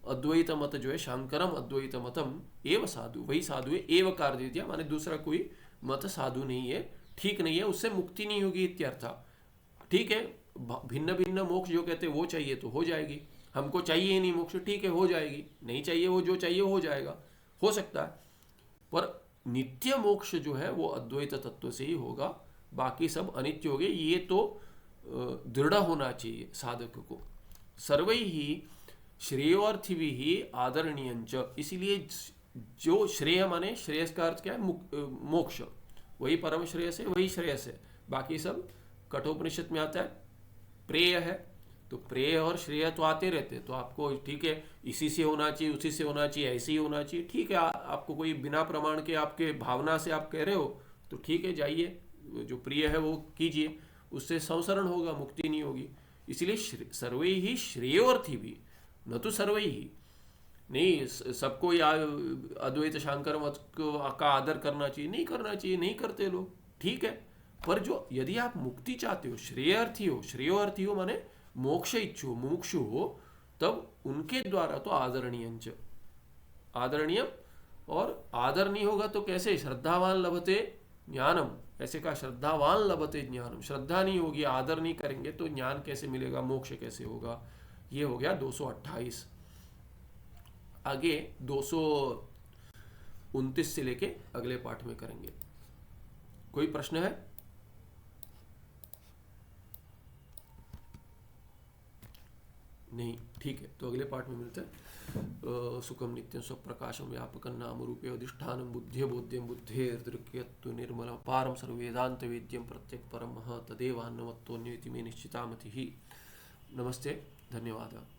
Speaker 1: अद्वैत मत जो है, शांकरम अद्वैत मतम एव साधु, वही साधु है, एव कार्य दे दिया, माने दूसरा कोई मत साधु नहीं है, ठीक नहीं है, उससे मुक्ति नहीं होगी इत्यर्थ। ठीक है, भिन्न भिन्न मोक्ष जो कहते हैं वो चाहिए तो हो जाएगी, हमको चाहिए ही नहीं मोक्ष, ठीक है हो जाएगी, नहीं चाहिए वो, जो चाहिए हो जाएगा, हो सकता है। पर नित्य मोक्ष जो है वो अद्वैत तत्व से ही होगा, बाकी सब अनित्य हो गए। ये तो दृढ़ होना चाहिए साधक को। सर्वै ही श्रेयोर्थी ही आदरणीयंच, इसीलिए जो श्रेय माने, श्रेयस का अर्थ क्या है, मोक्ष, वही परम श्रेयस है, वही श्रेयस है। बाकी सब कठोपनिषद में आता है प्रेय है, तो प्रेय और श्रेय तो आते रहते हैं। तो आपको ठीक है इसी से होना चाहिए, उसी से होना चाहिए, ऐसे ही होना चाहिए, ठीक है। आपको कोई बिना प्रमाण के आपके भावना से आप कह रहे हो तो ठीक है, जाइए जो प्रिय है वो कीजिए, उससे संसरण होगा, मुक्ति नहीं होगी। इसलिए सर्वे ही श्रेयोर्थी भी, न तो सर्वे ही नहीं सबको या अद्वैत शांकर मत का आदर करना चाहिए, नहीं करना चाहिए, नहीं करते लोग, ठीक है। पर जो यदि आप मुक्ति चाहते हो, श्रेयोर्थी हो माने मोक्ष इच्छु मुमुक्षु हो, तब उनके द्वारा तो आदरणीय, आदरणीय। और आदर नहीं होगा तो कैसे, श्रद्धावान लभते ज्ञानम, ऐसे कहा श्रद्धावान लभते ज्ञानम। श्रद्धा नहीं होगी, आदर नहीं करेंगे तो ज्ञान कैसे मिलेगा, मोक्ष कैसे होगा। ये हो गया 228। आगे 229 से लेके अगले पाठ में करेंगे। कोई प्रश्न है? नहीं, ठीक है, तो अगले पाठ में मिलते हैं। सुखम नित्यं स्वप्रकाशम व्यापकं नाम रूपे अधिष्ठानं बुद्धे बोध्यं बुद्धेर्दृक्यत्व निर्मल पारम सर्ववेदांत वेद्यं प्रत्यक् परम तदेवान्नवत्तोऽन्येति मे निश्चिता मतिः। नमस्ते, धन्यवाद।